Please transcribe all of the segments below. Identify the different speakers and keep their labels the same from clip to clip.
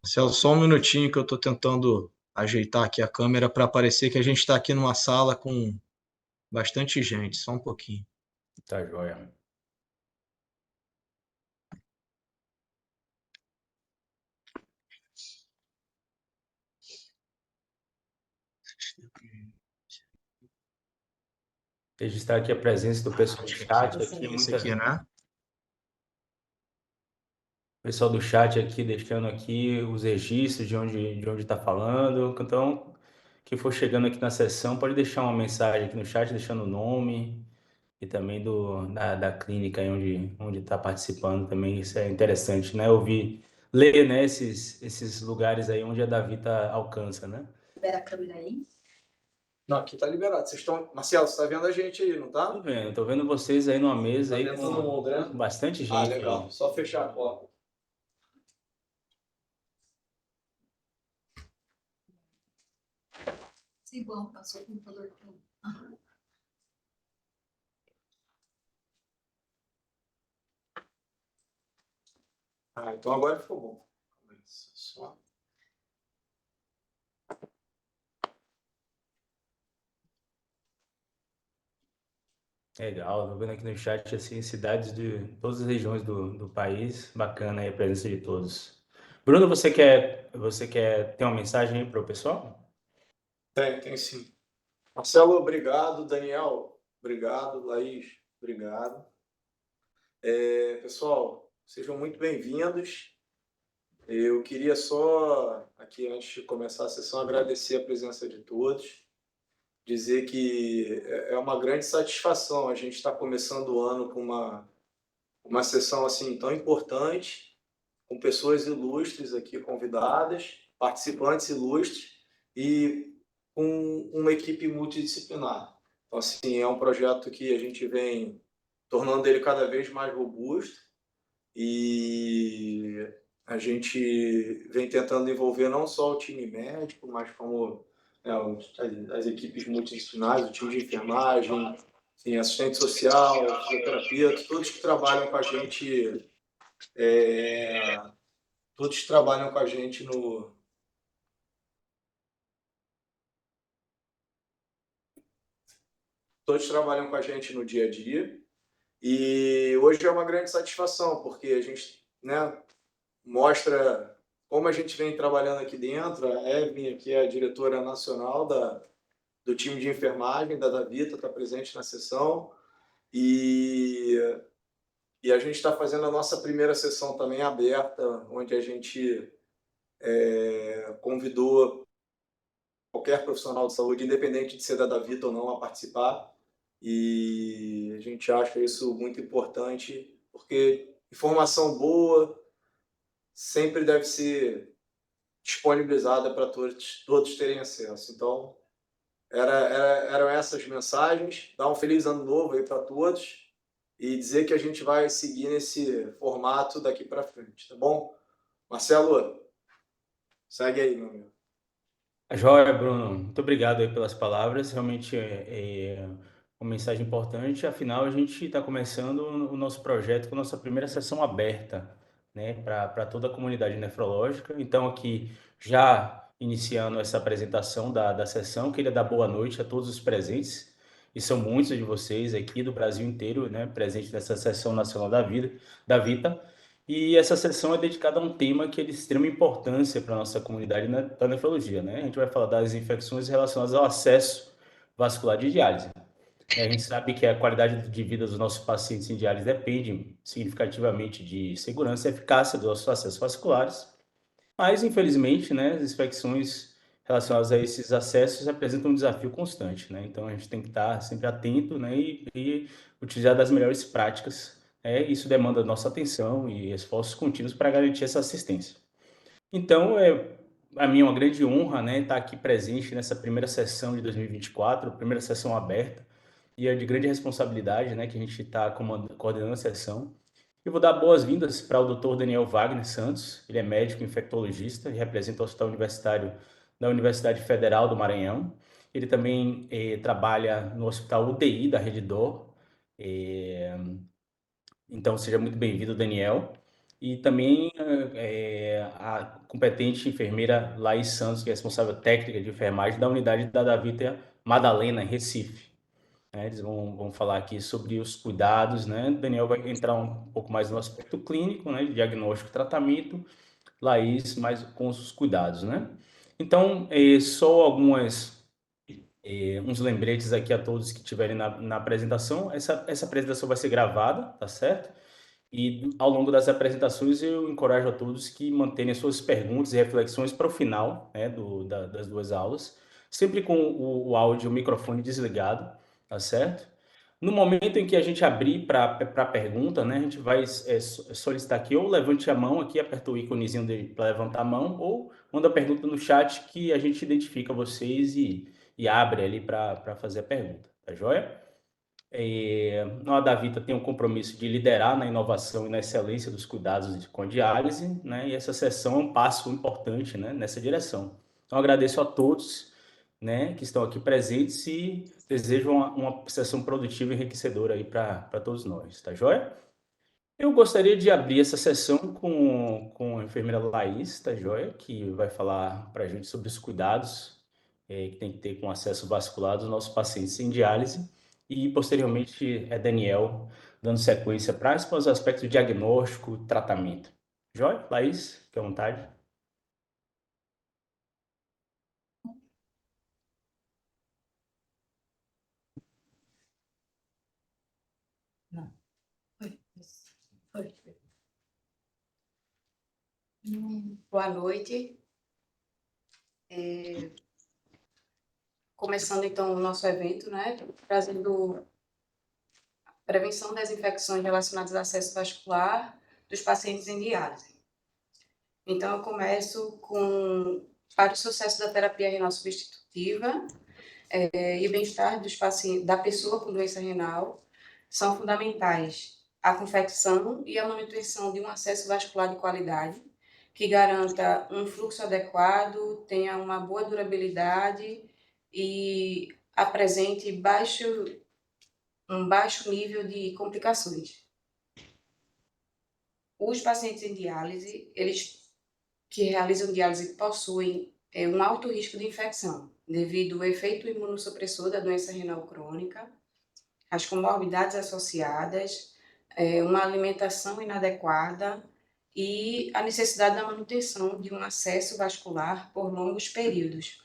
Speaker 1: Marcelo, só um minutinho que eu estou tentando ajeitar aqui a câmera para parecer que a gente está aqui numa sala com bastante gente, só um pouquinho.
Speaker 2: Tá joia. Registrar aqui a presença do pessoal do chat aqui,
Speaker 1: Esse aqui, né?
Speaker 2: pessoal do chat aqui deixando aqui os registros de onde está falando. Então, quem for chegando aqui na sessão pode deixar uma mensagem aqui no chat, deixando o nome e também da clínica aí onde está participando também. Isso é interessante, né? Ouvir, ler, né, esses lugares aí onde a Davita alcança, né?
Speaker 3: Libera a câmera aí.
Speaker 1: Não, aqui tá liberado. Vocês estão. Marcelo, você tá vendo a gente aí, não tá?
Speaker 2: Tô vendo vocês aí numa mesa
Speaker 1: Tá
Speaker 2: aí
Speaker 1: vendo todo mundo, né?
Speaker 2: com bastante
Speaker 1: Ah,
Speaker 2: gente
Speaker 1: legal.
Speaker 2: aí.
Speaker 1: Só fechar a porta.
Speaker 3: Sim, bom, passou o computador.
Speaker 1: Ah, então agora ficou bom. Só.
Speaker 2: Legal, tô vendo aqui no chat assim, cidades de todas as regiões do país. Bacana aí a presença de todos. Bruno, você quer ter uma mensagem aí para o pessoal?
Speaker 1: Tem sim. Marcelo, obrigado. Daniel, obrigado. Laís, obrigado. Pessoal, sejam muito bem-vindos. Eu queria só, aqui antes de começar a sessão, agradecer a presença de todos, dizer que é uma grande satisfação a gente estar começando o ano com uma sessão assim tão importante, com pessoas ilustres aqui convidadas, participantes ilustres e com uma equipe multidisciplinar. Então, assim, é um projeto que a gente vem tornando ele cada vez mais robusto e a gente vem tentando envolver não só o time médico, mas como as equipes multidisciplinares, o time de enfermagem, assim, assistente social, fisioterapeuta, todos que trabalham com a gente, todos que trabalham com a gente todos trabalham com a gente no dia a dia. E hoje é uma grande satisfação, porque a gente, né, mostra como a gente vem trabalhando aqui dentro. A Evelyn, que é a diretora nacional do time de enfermagem da Davita, está presente na sessão. E, e a gente está fazendo a nossa primeira sessão também aberta, onde a gente convidou qualquer profissional de saúde, independente de ser da Davita ou não, a participar. E a gente acha isso muito importante, porque informação boa sempre deve ser disponibilizada para todos terem acesso. Então, eram essas mensagens. Dar um feliz ano novo aí para todos e dizer que a gente vai seguir nesse formato daqui para frente, tá bom? Marcelo, segue aí, meu amigo.
Speaker 2: Joia, Bruno. Muito obrigado aí pelas palavras. Realmente é uma mensagem importante. Afinal, a gente está começando o nosso projeto com a nossa primeira sessão aberta, né, para toda a comunidade nefrológica. Então, aqui, já iniciando essa apresentação da sessão, queria dar boa noite a todos os presentes, e são muitos de vocês aqui do Brasil inteiro, né, presentes nessa sessão nacional da Vita. E essa sessão é dedicada a um tema que é de extrema importância para a nossa comunidade da nefrologia, né? A gente vai falar das infecções relacionadas ao acesso vascular de diálise. A gente sabe que a qualidade de vida dos nossos pacientes em diálise depende significativamente de segurança e eficácia dos nossos acessos vasculares, mas, infelizmente, né, as infecções relacionadas a esses acessos representam um desafio constante, né? Então, a gente tem que estar sempre atento, né, e utilizar das melhores práticas. Isso demanda nossa atenção e esforços contínuos para garantir essa assistência. Então, a mim é uma grande honra, né, estar aqui presente nessa primeira sessão de 2024, primeira sessão aberta, e é de grande responsabilidade, né, que a gente está coordenando a sessão. Eu vou dar boas-vindas para o Dr. Daniel Wagner Santos. Ele é médico infectologista e representa o Hospital Universitário da Universidade Federal do Maranhão. Ele também trabalha no Hospital UTI da Rede Dor. Então, seja muito bem-vindo, Daniel. e também a competente enfermeira Laís Santos, que é responsável técnica de enfermagem da unidade da Davita Madalena, em Recife. Né? Eles vão falar aqui sobre os cuidados, né? Daniel vai entrar um pouco mais no aspecto clínico, né? De diagnóstico e tratamento, Laís mais com os cuidados, né? Então, só uns lembretes aqui a todos que estiverem na apresentação. Essa apresentação vai ser gravada, tá certo? E ao longo das apresentações eu encorajo a todos que mantenham as suas perguntas e reflexões para o final, né, das duas aulas, sempre com o áudio e o microfone desligado, tá certo? No momento em que a gente abrir para a pergunta, né, a gente vai solicitar que ou levante a mão aqui, aperta o íconezinho para levantar a mão, ou manda a pergunta no chat que a gente identifica vocês e abre ali para fazer a pergunta, tá joia? A Davita tem um compromisso de liderar na inovação e na excelência dos cuidados com a diálise, né? E essa sessão é um passo importante, né, nessa direção. Então, agradeço a todos, né, que estão aqui presentes e desejo uma sessão produtiva e enriquecedora aí para todos nós, tá joia? Eu gostaria de abrir essa sessão com a enfermeira Laís, tá joia? Que vai falar para a gente sobre os cuidados que tem que ter com acesso vascular dos nossos pacientes em diálise. E, posteriormente, é Daniel dando sequência para os aspectos de diagnóstico e tratamento. Joia? Laís, fique à vontade.
Speaker 3: Não. Foi. Foi.
Speaker 4: Boa noite. Começando então o nosso evento, né, trazendo a prevenção das infecções relacionadas ao acesso vascular dos pacientes em diálise. Então eu começo para o sucesso da terapia renal substitutiva e o bem-estar dos pacientes, da pessoa com doença renal, são fundamentais a confecção e a manutenção de um acesso vascular de qualidade, que garanta um fluxo adequado, tenha uma boa durabilidade e apresente um baixo nível de complicações. Os pacientes em diálise, eles que realizam diálise possuem um alto risco de infecção, devido ao efeito imunossupressor da doença renal crônica, as comorbidades associadas, uma alimentação inadequada e a necessidade da manutenção de um acesso vascular por longos períodos.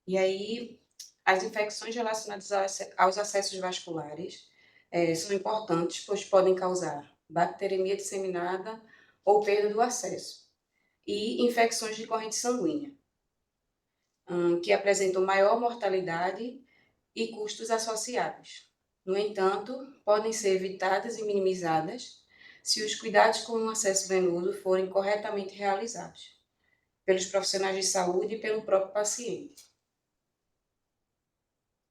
Speaker 4: E aí, as infecções relacionadas aos acessos vasculares são importantes, pois podem causar bacteremia disseminada ou perda do acesso, e infecções de corrente sanguínea, que apresentam maior mortalidade e custos associados. No entanto, podem ser evitadas e minimizadas se os cuidados com o acesso venoso forem corretamente realizados pelos profissionais de saúde e pelo próprio paciente.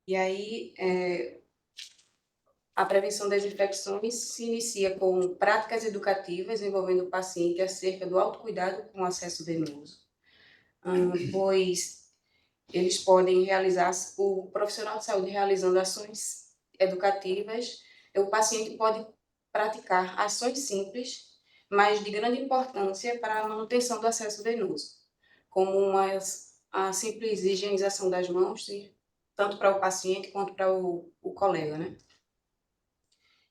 Speaker 4: E aí, a prevenção das infecções se inicia com práticas educativas envolvendo o paciente acerca do autocuidado com o acesso venoso, pois eles podem realizar, o profissional de saúde realizando ações educativas, o paciente pode praticar ações simples, mas de grande importância para a manutenção do acesso venoso, como a simples higienização das mãos, tanto para o paciente quanto para o colega, né?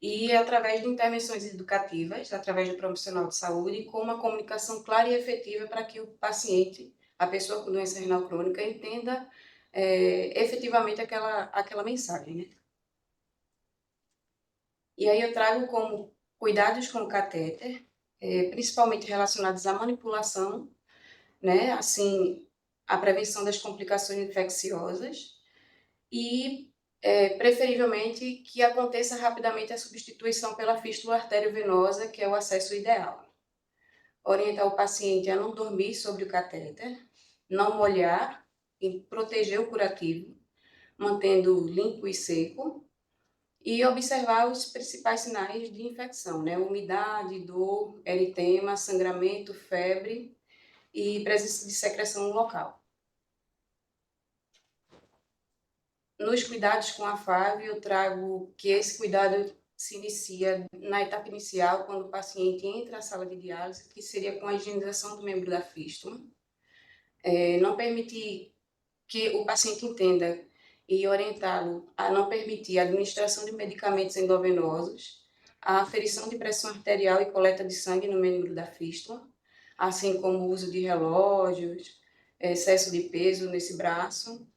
Speaker 4: E através de intervenções educativas, através do profissional de saúde, com uma comunicação clara e efetiva para que o paciente, a pessoa com doença renal crônica, entenda efetivamente aquela mensagem, né? E aí eu trago como cuidados com o catéter, principalmente relacionados à manipulação, né? Assim, a prevenção das complicações infecciosas e preferivelmente que aconteça rapidamente a substituição pela fístula arteriovenosa, que é o acesso ideal. Orientar o paciente a não dormir sobre o catéter, não molhar e proteger o curativo, mantendo limpo e seco, e observar os principais sinais de infecção, né? Umidade, dor, eritema, sangramento, febre e presença de secreção no local. Nos cuidados com a FAV, eu trago que esse cuidado se inicia na etapa inicial, quando o paciente entra na sala de diálise, que seria com a higienização do membro da fístula. Não permitir que o paciente entenda e orientá-lo a não permitir a administração de medicamentos endovenosos, a aferição de pressão arterial e coleta de sangue no membro da fístula, assim como o uso de relógios, excesso de peso nesse braço,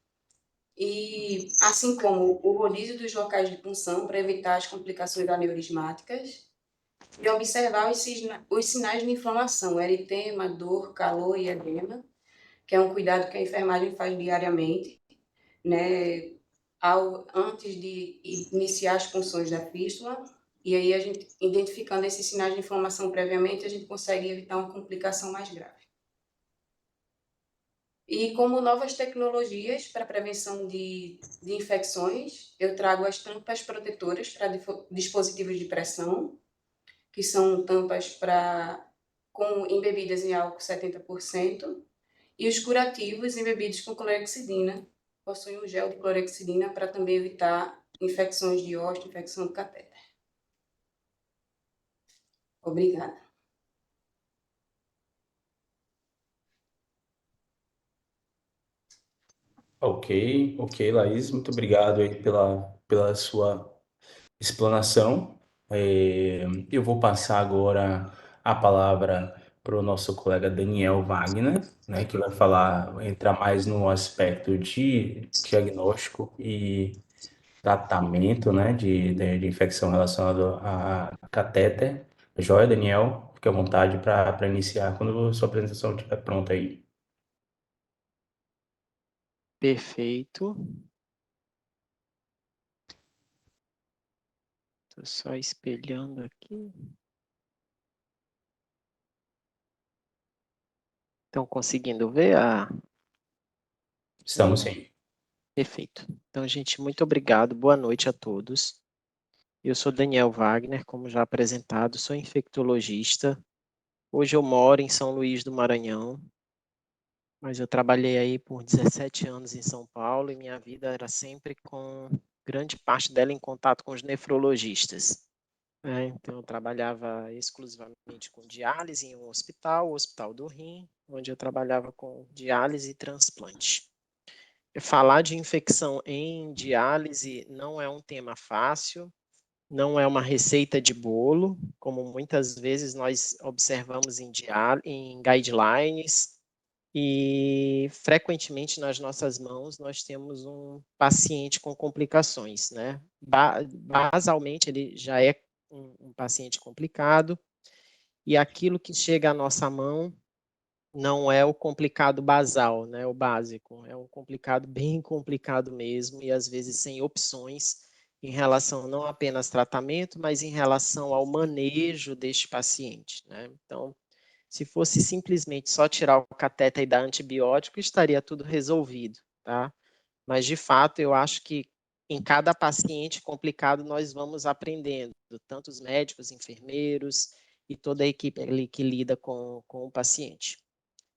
Speaker 4: e assim como o rodízio dos locais de punção para evitar as complicações aneurismáticas, e observar os sinais de inflamação, eritema, dor, calor e edema, que é um cuidado que a enfermagem faz diariamente, né, antes de iniciar as punções da fístula, e aí a gente, identificando esses sinais de inflamação previamente, a gente consegue evitar uma complicação mais grave. E como novas tecnologias para prevenção de infecções, eu trago as tampas protetoras para dispositivos de pressão, que são tampas embebidas em álcool 70%, e os curativos embebidos com clorexidina, possuem um gel de clorexidina para também evitar infecções de hóstia, infecção do catéter. Obrigada.
Speaker 2: Ok, Laís, muito obrigado aí pela sua explanação. Eu vou passar agora a palavra para o nosso colega Daniel Wagner, né, que vai entrar mais no aspecto de diagnóstico e tratamento, né, de infecção relacionada a catéter. Joia, Daniel, fique à vontade para iniciar quando a sua apresentação estiver pronta aí.
Speaker 5: Perfeito. Estou só espelhando aqui. Estão conseguindo ver?
Speaker 2: Estamos sim.
Speaker 5: Perfeito. Então, gente, muito obrigado. Boa noite a todos. Eu sou Daniel Wagner, como já apresentado, sou infectologista. Hoje eu moro em São Luís do Maranhão, mas eu trabalhei aí por 17 anos em São Paulo e minha vida era sempre com grande parte dela em contato com os nefrologistas. Então, eu trabalhava exclusivamente com diálise em um hospital, o Hospital do Rim, onde eu trabalhava com diálise e transplante. Falar de infecção em diálise não é um tema fácil, não é uma receita de bolo, como muitas vezes nós observamos em guidelines, e frequentemente nas nossas mãos nós temos um paciente com complicações, né? Basalmente ele já é um paciente complicado, e aquilo que chega à nossa mão não é o complicado basal, né, o básico, é um complicado bem complicado mesmo, e às vezes sem opções em relação não apenas tratamento, mas em relação ao manejo deste paciente, né? Então, se fosse simplesmente só tirar o catéter e dar antibiótico, estaria tudo resolvido, tá? Mas, de fato, eu acho que em cada paciente complicado nós vamos aprendendo, tanto os médicos, enfermeiros e toda a equipe ali que lida com o paciente.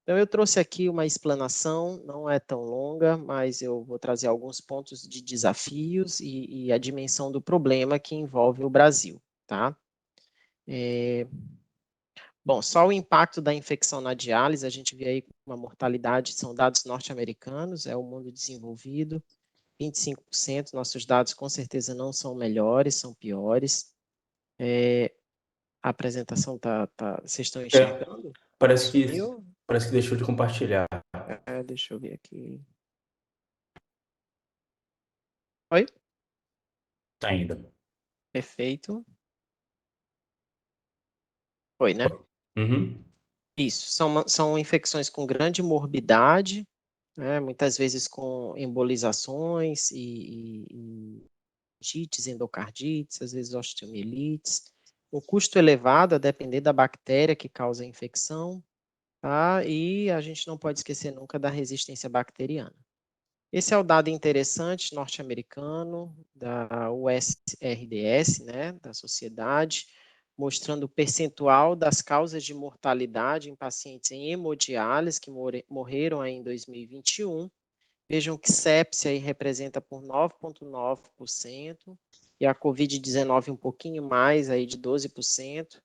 Speaker 5: Então, eu trouxe aqui uma explanação, não é tão longa, mas eu vou trazer alguns pontos de desafios e a dimensão do problema que envolve o Brasil, tá? Bom, só o impacto da infecção na diálise, a gente vê aí uma mortalidade, são dados norte-americanos, é o mundo desenvolvido, 25%, nossos dados com certeza não são melhores, são piores. A apresentação vocês estão enxergando?
Speaker 2: Parece que
Speaker 5: Sumiu?
Speaker 2: deixou de compartilhar
Speaker 5: Deixa eu ver aqui. Oi?
Speaker 2: ainda.
Speaker 5: Perfeito. Oi, né?
Speaker 2: Uhum.
Speaker 5: Isso, são infecções com grande morbidade, né? Muitas vezes com embolizações e meningite, endocardites, às vezes osteomielites. Um custo elevado a depender da bactéria que causa a infecção, tá? E a gente não pode esquecer nunca da resistência bacteriana. Esse é o dado interessante norte-americano da USRDS, né, da sociedade, mostrando o percentual das causas de mortalidade em pacientes em hemodiálise que morreram aí em 2021. Vejam que sepsia aí representa por 9,9%, e a Covid-19 um pouquinho mais, aí de 12%,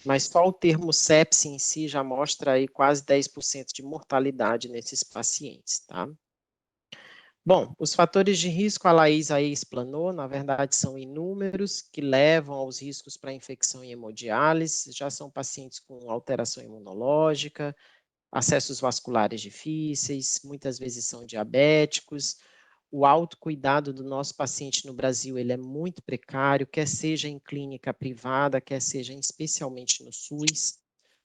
Speaker 5: mas só o termo sepse em si já mostra aí quase 10% de mortalidade nesses pacientes, tá? Bom, os fatores de risco a Laís aí explanou, na verdade são inúmeros, que levam aos riscos para infecção em hemodiálise, já são pacientes com alteração imunológica, acessos vasculares difíceis, muitas vezes são diabéticos. O autocuidado do nosso paciente no Brasil, ele é muito precário, quer seja em clínica privada, quer seja especialmente no SUS,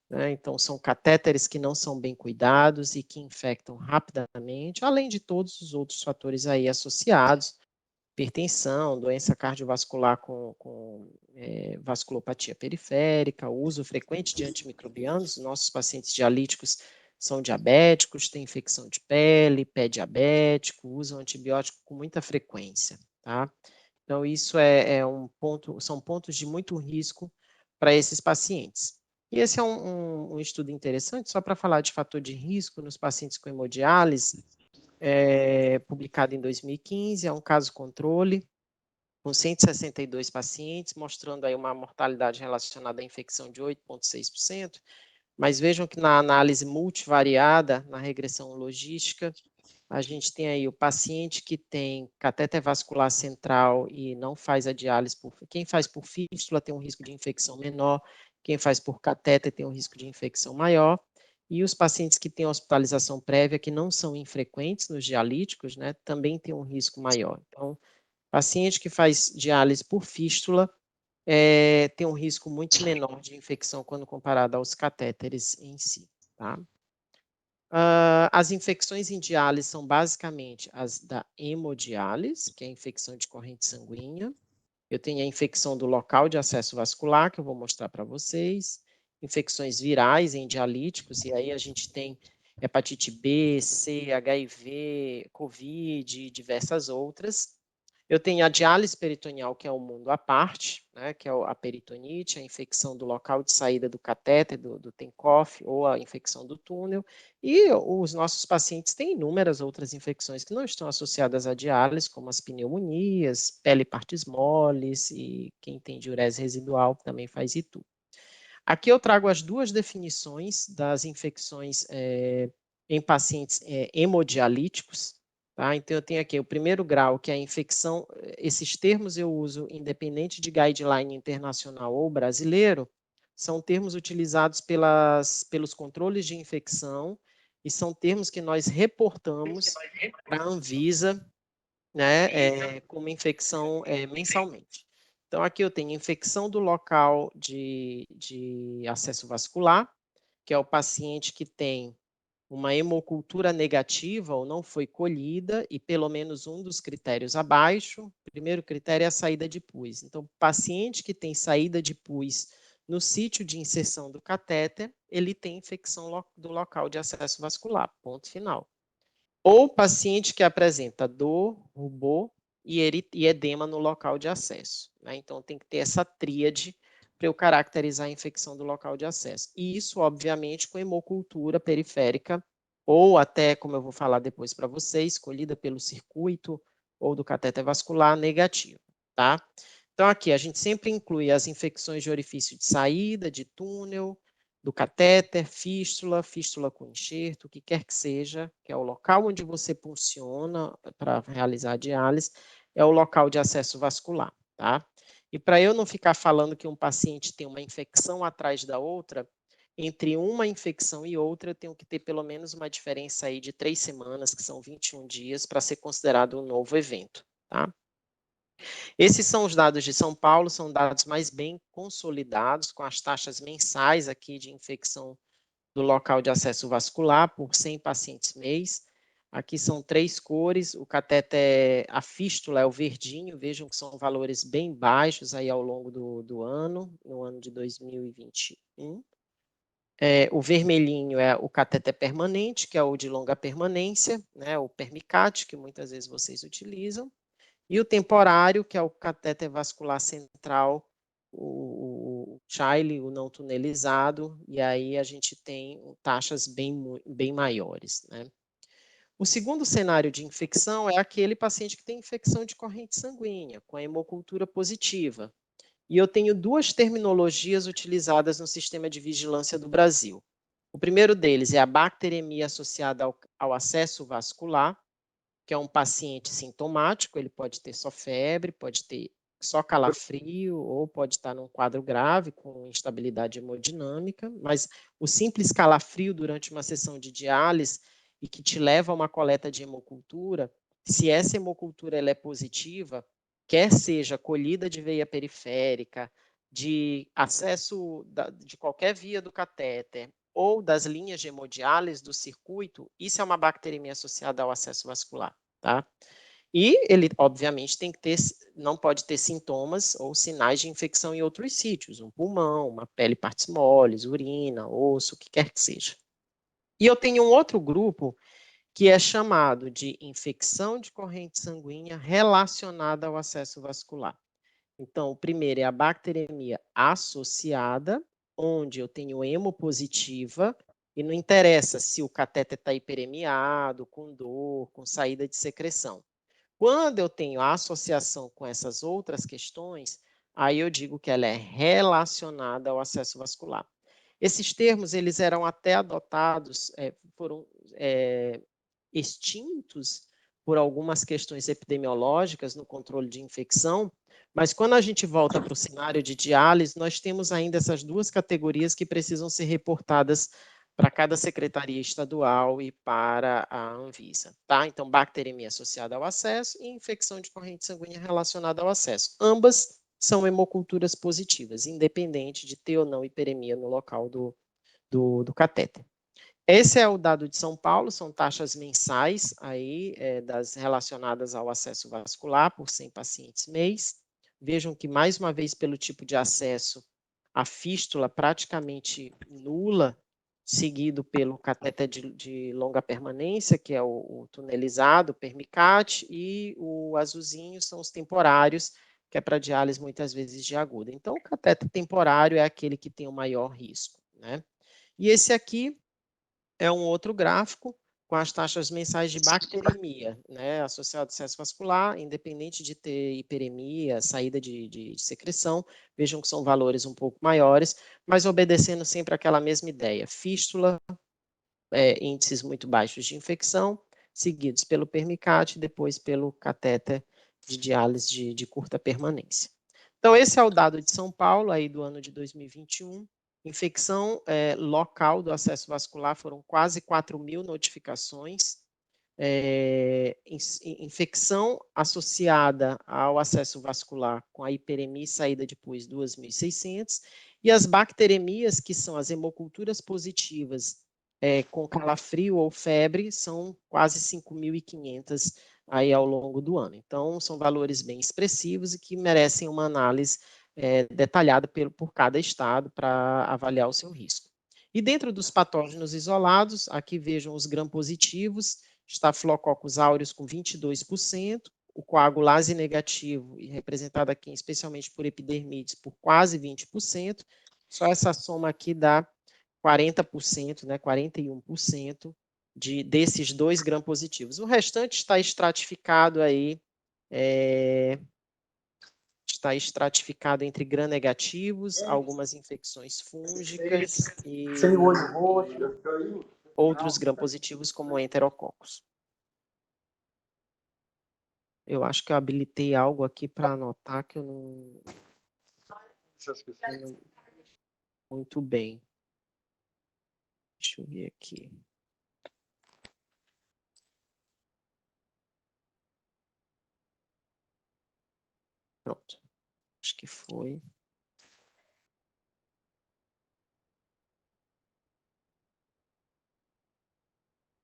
Speaker 5: né? Então, são catéteres que não são bem cuidados e que infectam rapidamente, além de todos os outros fatores aí associados, hipertensão, doença cardiovascular com vasculopatia periférica, uso frequente de antimicrobianos, nossos pacientes dialíticos são diabéticos, têm infecção de pele, pé diabético, usam antibiótico com muita frequência, tá? Então, isso são pontos de muito risco para esses pacientes. E esse é um estudo interessante, só para falar de fator de risco nos pacientes com hemodiálise, publicado em 2015, é um caso controle, com 162 pacientes, mostrando aí uma mortalidade relacionada à infecção de 8,6%, mas vejam que na análise multivariada, na regressão logística, a gente tem aí o paciente que tem catéter vascular central e não faz a diálise quem faz por fístula tem um risco de infecção menor, quem faz por catéter tem um risco de infecção maior, e os pacientes que têm hospitalização prévia, que não são infrequentes nos dialíticos, né, também tem um risco maior. Então, paciente que faz diálise por fístula tem um risco muito menor de infecção quando comparado aos catéteres em si, tá? As infecções em diálise são basicamente as da hemodiálise, que é a infecção de corrente sanguínea. Eu tenho a infecção do local de acesso vascular, que eu vou mostrar para vocês. Infecções virais em dialíticos, e aí a gente tem hepatite B, C, HIV, Covid e diversas outras. Eu tenho a diálise peritoneal, que é um mundo à parte, né, que é a peritonite, a infecção do local de saída do catéter, do Tinkoff, ou a infecção do túnel. E os nossos pacientes têm inúmeras outras infecções que não estão associadas à diálise, como as pneumonias, pele partes moles, e quem tem diurese residual também faz ITU. Aqui eu trago as duas definições das infecções em pacientes hemodialíticos. Tá? Então, eu tenho aqui o primeiro grau, que é a infecção, esses termos eu uso independente de guideline internacional ou brasileiro, são termos utilizados pelos controles de infecção e são termos que nós reportamos para a Anvisa, né, como infecção mensalmente. Então, aqui eu tenho infecção do local de acesso vascular, que é o paciente que tem uma hemocultura negativa ou não foi colhida e pelo menos um dos critérios abaixo. O primeiro critério é a saída de pus. Então, paciente que tem saída de pus no sítio de inserção do catéter, ele tem infecção do local de acesso vascular, ponto final. Ou paciente que apresenta dor, rubor e edema no local de acesso, né? Então, tem que ter essa tríade para eu caracterizar a infecção do local de acesso. E isso, obviamente, com hemocultura periférica, ou até, como eu vou falar depois para vocês, escolhida pelo circuito ou do catéter vascular negativo, tá? Então, aqui a gente sempre inclui as infecções de orifício de saída, de túnel, do catéter, fístula, fístula com enxerto, o que quer que seja, que é o local onde você funciona para realizar a diálise, é o local de acesso vascular, tá? E para eu não ficar falando que um paciente tem uma infecção atrás da outra, entre uma infecção e outra, eu tenho que ter pelo menos uma diferença aí de 3 semanas, que são 21 dias, para ser considerado um novo evento, tá? Esses são os dados de São Paulo, são dados mais bem consolidados, com as taxas mensais aqui de infecção do local de acesso vascular por 100 pacientes mês. Aqui são 3 cores, o catéter, a fístula é o verdinho, vejam que são valores bem baixos aí ao longo do ano, no ano de 2021. O vermelhinho é o catéter permanente, que é o de longa permanência, né, o Permicat, que muitas vezes vocês utilizam. E o temporário, que é o catéter vascular central, o Chile, o não tunelizado, e aí a gente tem taxas bem maiores, né? O segundo cenário de infecção é aquele paciente que tem infecção de corrente sanguínea, com a hemocultura positiva. E eu tenho duas terminologias utilizadas no sistema de vigilância do Brasil. O primeiro deles é a bacteremia associada ao acesso vascular, que é um paciente sintomático, ele pode ter só febre, pode ter só calafrio, ou pode estar num quadro grave com instabilidade hemodinâmica, mas o simples calafrio durante uma sessão de diálise e que te leva a uma coleta de hemocultura, se essa hemocultura ela é positiva, quer seja colhida de veia periférica, de acesso de qualquer via do catéter, ou das linhas de hemodiálise do circuito, isso é uma bacteremia associada ao acesso vascular, tá? E ele, obviamente, não pode ter sintomas ou sinais de infecção em outros sítios, um pulmão, uma pele partes moles, urina, osso, o que quer que seja. E eu tenho um outro grupo que é chamado de infecção de corrente sanguínea relacionada ao acesso vascular. Então, o primeiro é a bacteremia associada, onde eu tenho hemopositiva, e não interessa se o catéter está hiperemiado, com dor, com saída de secreção. Quando eu tenho a associação com essas outras questões, aí eu digo que ela é relacionada ao acesso vascular. Esses termos, eles eram até adotados, foram extintos por algumas questões epidemiológicas no controle de infecção, mas quando a gente volta para o cenário de diálise, nós temos ainda essas duas categorias que precisam ser reportadas para cada secretaria estadual e para a Anvisa, tá? Então, bacteremia associada ao acesso e infecção de corrente sanguínea relacionada ao acesso. Ambas são hemoculturas positivas, independente de ter ou não hiperemia no local do catéter. Esse é o dado de São Paulo, são taxas mensais aí, das relacionadas ao acesso vascular por 100 pacientes mês. Vejam que, mais uma vez, pelo tipo de acesso, a fístula praticamente nula, seguido pelo catéter de longa permanência, que é o tunelizado, o permicate, e o azulzinho são os temporários, que é para diálise muitas vezes de aguda. Então, o catéter temporário é aquele que tem o maior risco, né? E esse aqui é um outro gráfico com as taxas mensais de bacteremia, né, associado ao acesso vascular, independente de ter hiperemia, saída de secreção, vejam que são valores um pouco maiores, mas obedecendo sempre aquela mesma ideia, fístula, índices muito baixos de infecção, seguidos pelo permicate, depois pelo catéter de diálise de curta permanência. Então, esse é o dado de São Paulo, aí do ano de 2021, infecção local do acesso vascular, foram quase 4.000 notificações, infecção associada ao acesso vascular com a hiperemia e saída de pus, 2.600, e as bacteremias, que são as hemoculturas positivas com calafrio ou febre, são quase 5.500 aí ao longo do ano. Então, são valores bem expressivos e que merecem uma análise detalhada por cada estado para avaliar o seu risco. E dentro dos patógenos isolados, aqui vejam os gram-positivos, Staphylococcus aureus com 22%, o coagulase negativo, representado aqui especialmente por epidermides, por quase 20%, só essa soma aqui dá 40%, né, 41% desses 2 gram-positivos. O restante está estratificado aí, está estratificado entre gram-negativos, algumas infecções fúngicas e outros gram-positivos como enterococos. Eu acho que eu habilitei algo aqui para anotar que eu não... Muito bem. Deixa eu ver aqui. Pronto. Acho que foi.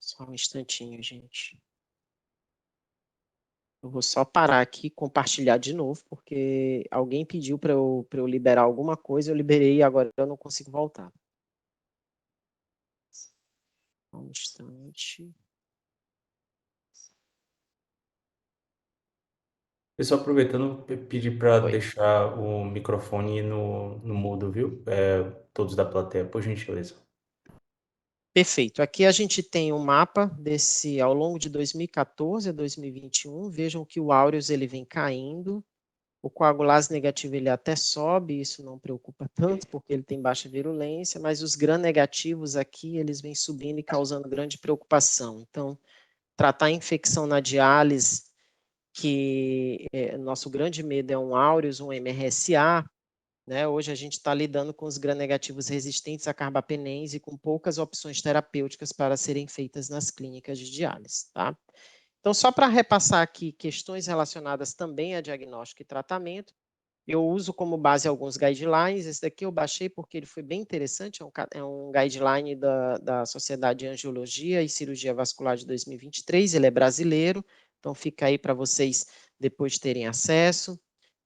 Speaker 5: Só um instantinho, gente. Eu vou só parar aqui e compartilhar de novo, porque alguém pediu para eu liberar alguma coisa, eu liberei e agora eu não consigo voltar. Um instante.
Speaker 2: Pessoal, aproveitando, pedir para
Speaker 5: Oi.
Speaker 2: deixar o microfone no mudo, viu? Todos da plateia, por gentileza.
Speaker 5: Perfeito. Aqui a gente tem um mapa desse ao longo de 2014 a 2021. Vejam que o áureus ele vem caindo. O coagulase negativo ele até sobe, isso não preocupa tanto, porque ele tem baixa virulência, mas os gram-negativos aqui, eles vêm subindo e causando grande preocupação. Então, tratar a infecção na diálise, que nosso grande medo é um áureus, um MRSA, né? Hoje a gente está lidando com os gram-negativos resistentes à carbapenense e com poucas opções terapêuticas para serem feitas nas clínicas de diálise, tá? Então, só para repassar aqui questões relacionadas também a diagnóstico e tratamento, eu uso como base alguns guidelines. Esse daqui eu baixei porque ele foi bem interessante, é um guideline da Sociedade de Angiologia e Cirurgia Vascular de 2023, ele é brasileiro, então fica aí para vocês depois terem acesso.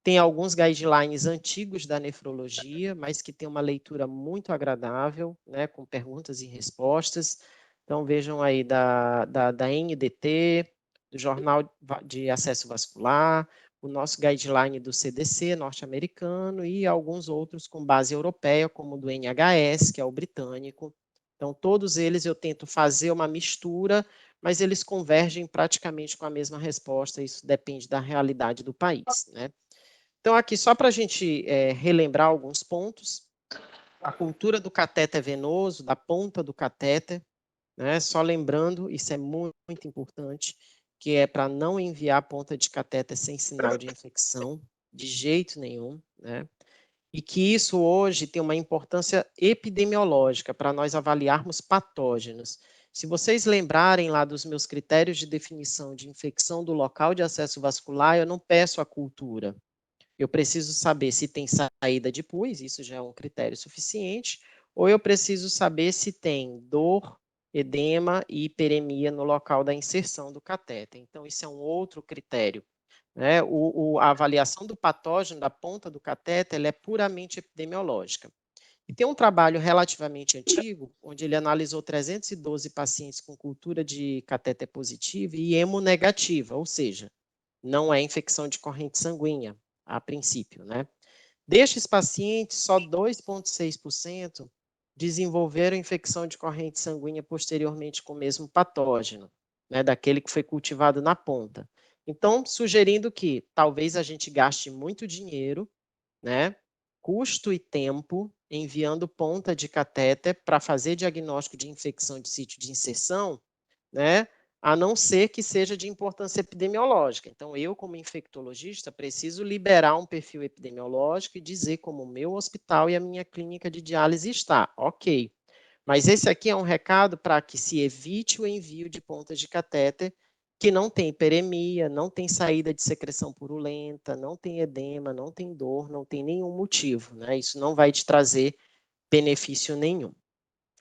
Speaker 5: Tem alguns guidelines antigos da nefrologia, mas que tem uma leitura muito agradável, né, com perguntas e respostas. Então, vejam aí da NDT, do Jornal de Acesso Vascular, o nosso guideline do CDC norte-americano e alguns outros com base europeia, como o do NHS, que é o britânico. Então, todos eles eu tento fazer uma mistura, mas eles convergem praticamente com a mesma resposta, isso depende da realidade do país, né? Então, aqui, só para a gente relembrar alguns pontos, a cultura do catéter venoso, da ponta do catéter, né? Só lembrando, isso é muito, muito importante, que é para não enviar ponta de catéter sem sinal de infecção, de jeito nenhum, né? E que isso hoje tem uma importância epidemiológica para nós avaliarmos patógenos. Se vocês lembrarem lá dos meus critérios de definição de infecção do local de acesso vascular, eu não peço a cultura. Eu preciso saber se tem saída de pus, isso já é um critério suficiente, ou eu preciso saber se tem dor, edema e hiperemia no local da inserção do catéter. Então, isso é um outro critério, né? A avaliação do patógeno da ponta do catéter ela é puramente epidemiológica. E tem um trabalho relativamente antigo, onde ele analisou 312 pacientes com cultura de catéter positiva e hemonegativa, ou seja, não é infecção de corrente sanguínea, a princípio, né? Destes pacientes, só 2,6% desenvolveram infecção de corrente sanguínea posteriormente com o mesmo patógeno, né, daquele que foi cultivado na ponta. Então, sugerindo que talvez a gente gaste muito dinheiro, né, custo e tempo, enviando ponta de catéter para fazer diagnóstico de infecção de sítio de inserção, né, a não ser que seja de importância epidemiológica. Então, eu, como infectologista, preciso liberar um perfil epidemiológico e dizer como o meu hospital e a minha clínica de diálise está. Ok. Mas esse aqui é um recado para que se evite o envio de pontas de catéter que não tem hiperemia, não tem saída de secreção purulenta, não tem edema, não tem dor, não tem nenhum motivo, né? Isso não vai te trazer benefício nenhum.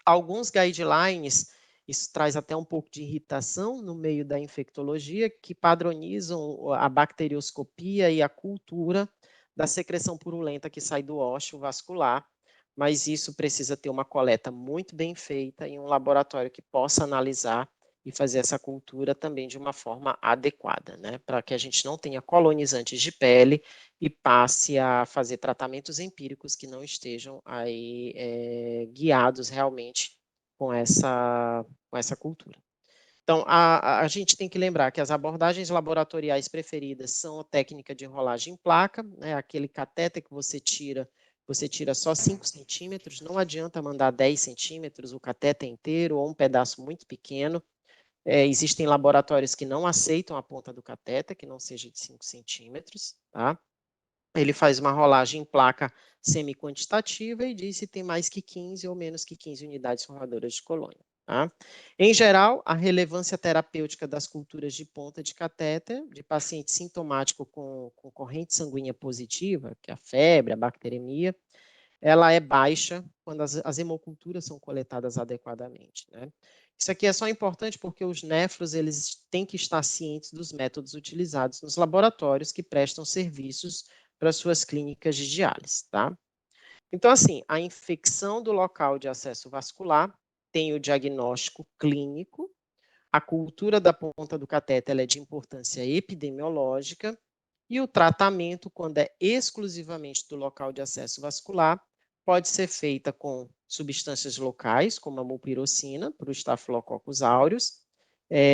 Speaker 5: Alguns guidelines, isso traz até um pouco de irritação no meio da infectologia, que padronizam a bacterioscopia e a cultura da secreção purulenta que sai do ósseo vascular, mas isso precisa ter uma coleta muito bem feita em um laboratório que possa analisar e fazer essa cultura também de uma forma adequada, né? Para que a gente não tenha colonizantes de pele e passe a fazer tratamentos empíricos que não estejam aí guiados realmente com essa cultura. Então, a gente tem que lembrar que as abordagens laboratoriais preferidas são a técnica de enrolagem em placa, né? Aquele catéter que você tira só 5 centímetros, não adianta mandar 10 centímetros, o catéter inteiro ou um pedaço muito pequeno. Existem laboratórios que não aceitam a ponta do catéter, que não seja de 5 centímetros, tá? Ele faz uma rolagem em placa semi-quantitativa e diz se tem mais que 15 ou menos que 15 unidades formadoras de colônia. Tá? Em geral, a relevância terapêutica das culturas de ponta de catéter, de paciente sintomático com corrente sanguínea positiva, que é a febre, a bacteremia, ela é baixa quando as hemoculturas são coletadas adequadamente, né? Isso aqui é só importante porque os nefros eles têm que estar cientes dos métodos utilizados nos laboratórios que prestam serviços para suas clínicas de diálise, tá? Então, assim, a infecção do local de acesso vascular tem o diagnóstico clínico, a cultura da ponta do catéter ela é de importância epidemiológica e o tratamento, quando é exclusivamente do local de acesso vascular, pode ser feita com substâncias locais, como a mupirocina, para o Staphylococcus aureus.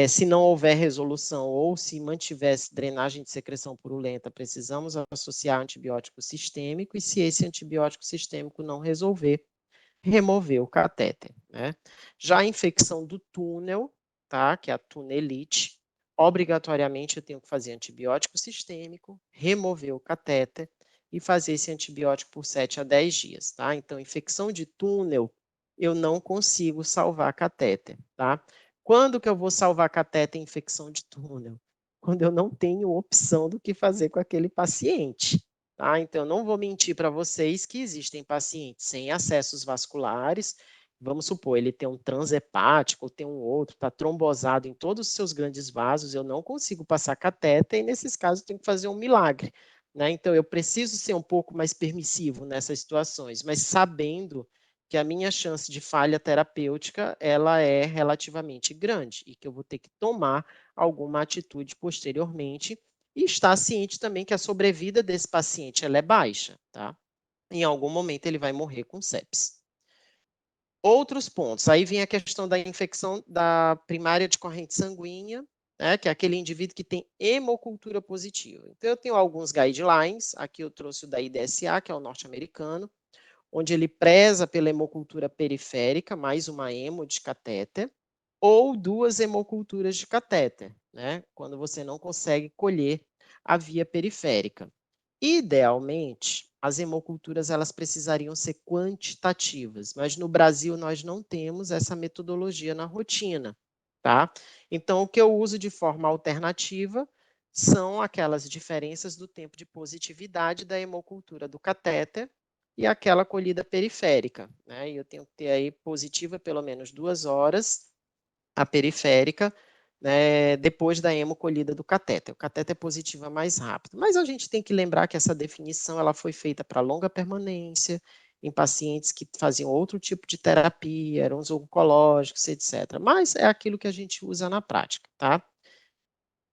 Speaker 5: Se não houver resolução ou se mantivesse drenagem de secreção purulenta, precisamos associar antibiótico sistêmico, e se esse antibiótico sistêmico não resolver, remover o catéter, né? Já a infecção do túnel, tá? Que é a tunelite, obrigatoriamente eu tenho que fazer antibiótico sistêmico, remover o catéter e fazer esse antibiótico por 7 a 10 dias, tá? Então, infecção de túnel, eu não consigo salvar catéter, tá? Quando que eu vou salvar catéter em infecção de túnel? Quando eu não tenho opção do que fazer com aquele paciente. Tá? Então, eu não vou mentir para vocês que existem pacientes sem acessos vasculares. Vamos supor, ele tem um transhepático, ou tem um outro, está trombosado em todos os seus grandes vasos, eu não consigo passar catéter, e nesses casos eu tenho que fazer um milagre. Né? Então, eu preciso ser um pouco mais permissivo nessas situações, mas sabendo que a minha chance de falha terapêutica ela é relativamente grande e que eu vou ter que tomar alguma atitude posteriormente, e estar ciente também que a sobrevida desse paciente ela é baixa, tá? Em algum momento ele vai morrer com sepsis. Outros pontos, aí vem a questão da infecção da primária de corrente sanguínea, né, que é aquele indivíduo que tem hemocultura positiva. Então, eu tenho alguns guidelines, aqui eu trouxe o da IDSA, que é o norte-americano, onde ele preza pela hemocultura periférica, mais uma hemo de catéter, ou 2 hemoculturas de catéter, né, quando você não consegue colher a via periférica. Idealmente, as hemoculturas elas precisariam ser quantitativas, mas no Brasil nós não temos essa metodologia na rotina, tá? Então, o que eu uso de forma alternativa são aquelas diferenças do tempo de positividade da hemocultura do catéter e aquela colhida periférica, né? E eu tenho que ter aí positiva pelo menos 2 horas, a periférica, né, depois da hemocolhida do catéter. O catéter positivo é mais rápido, mas a gente tem que lembrar que essa definição ela foi feita para longa permanência, em pacientes que faziam outro tipo de terapia, eram os oncológicos, etc. Mas é aquilo que a gente usa na prática, tá?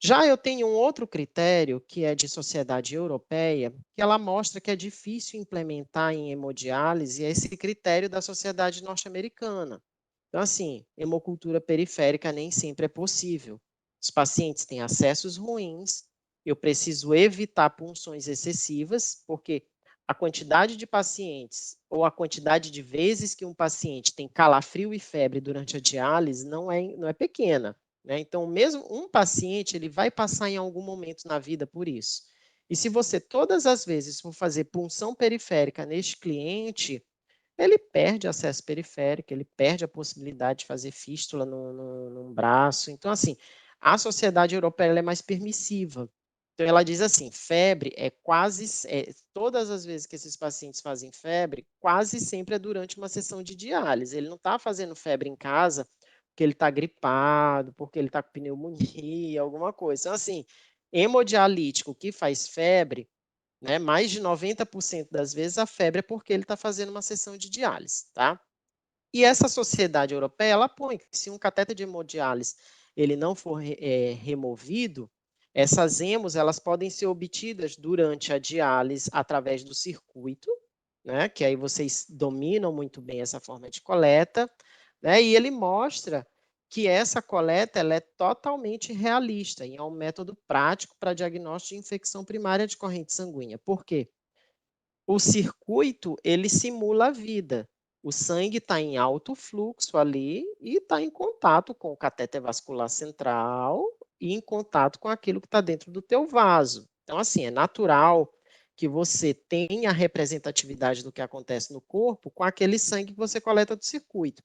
Speaker 5: Já eu tenho um outro critério, que é de sociedade europeia, que ela mostra que é difícil implementar em hemodiálise esse critério da sociedade norte-americana. Então, assim, hemocultura periférica nem sempre é possível. Os pacientes têm acessos ruins, eu preciso evitar punções excessivas, porque a quantidade de pacientes ou a quantidade de vezes que um paciente tem calafrio e febre durante a diálise não é pequena. Né? Então, mesmo um paciente, ele vai passar em algum momento na vida por isso. E se você todas as vezes for fazer punção periférica neste cliente, ele perde acesso periférico, ele perde a possibilidade de fazer fístula num braço. Então, assim, a sociedade europeia ela é mais permissiva. Então, ela diz assim, febre todas as vezes que esses pacientes fazem febre, quase sempre é durante uma sessão de diálise. Ele não está fazendo febre em casa porque ele está gripado, porque ele está com pneumonia, alguma coisa. Então, assim, hemodialítico que faz febre, né, mais de 90% das vezes a febre é porque ele está fazendo uma sessão de diálise, tá? E essa sociedade europeia, ela põe que se um catéter de hemodiálise ele não for removido, essas hemos elas podem ser obtidas durante a diálise através do circuito, né, que aí vocês dominam muito bem essa forma de coleta, né, e ele mostra que essa coleta ela é totalmente realista e é um método prático para diagnóstico de infecção primária de corrente sanguínea. Por quê? O circuito, ele simula a vida. O sangue está em alto fluxo ali e está em contato com o catéter vascular central e em contato com aquilo que está dentro do teu vaso. Então, assim, é natural que você tenha a representatividade do que acontece no corpo com aquele sangue que você coleta do circuito.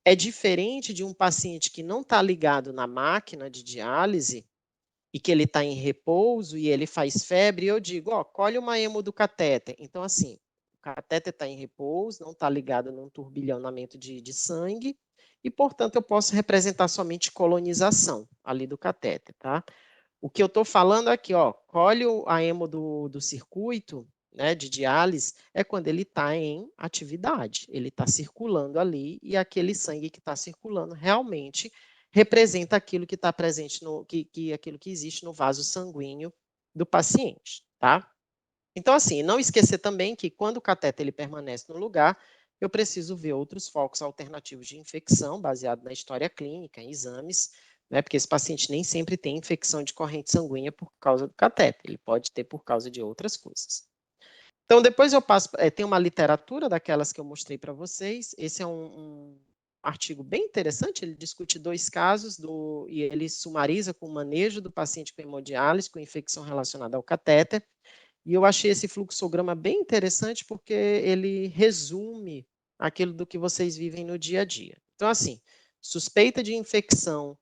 Speaker 5: É diferente de um paciente que não está ligado na máquina de diálise e que ele está em repouso e ele faz febre, e eu digo, ó, colhe uma hemo do catéter. Então, assim, o catéter está em repouso, não está ligado num turbilhonamento de sangue, e, portanto, eu posso representar somente colonização ali do catéter, tá? O que eu estou falando aqui, ó, colhe a hemo do circuito, né, de diálise, é quando ele está em atividade, ele está circulando ali, e aquele sangue que está circulando realmente representa aquilo que está presente, aquilo que existe no vaso sanguíneo do paciente, tá? Então, assim, não esquecer também que quando o catéter ele permanece no lugar, eu preciso ver outros focos alternativos de infecção, baseado na história clínica, em exames, né, porque esse paciente nem sempre tem infecção de corrente sanguínea por causa do catéter, ele pode ter por causa de outras coisas. Então, depois eu passo, tem uma literatura daquelas que eu mostrei para vocês, esse é um artigo bem interessante, ele discute 2 casos, e ele sumariza com o manejo do paciente com hemodiálise, com infecção relacionada ao catéter, e eu achei esse fluxograma bem interessante porque ele resume aquilo do que vocês vivem no dia a dia. Então, assim, suspeita de infecção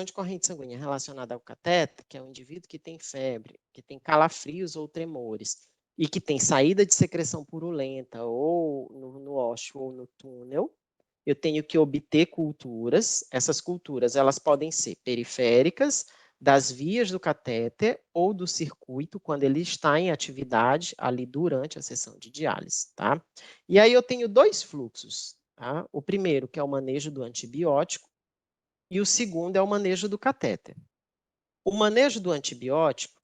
Speaker 5: de corrente sanguínea relacionada ao catéter, que é um indivíduo que tem febre, que tem calafrios ou tremores, e que tem saída de secreção purulenta, ou no ósseo ou no túnel, eu tenho que obter culturas. Essas culturas, elas podem ser periféricas, das vias do catéter ou do circuito, quando ele está em atividade ali durante a sessão de diálise, tá? E aí eu tenho 2 fluxos, tá? O primeiro, que é o manejo do antibiótico, e o segundo é o manejo do catéter. O manejo do antibiótico,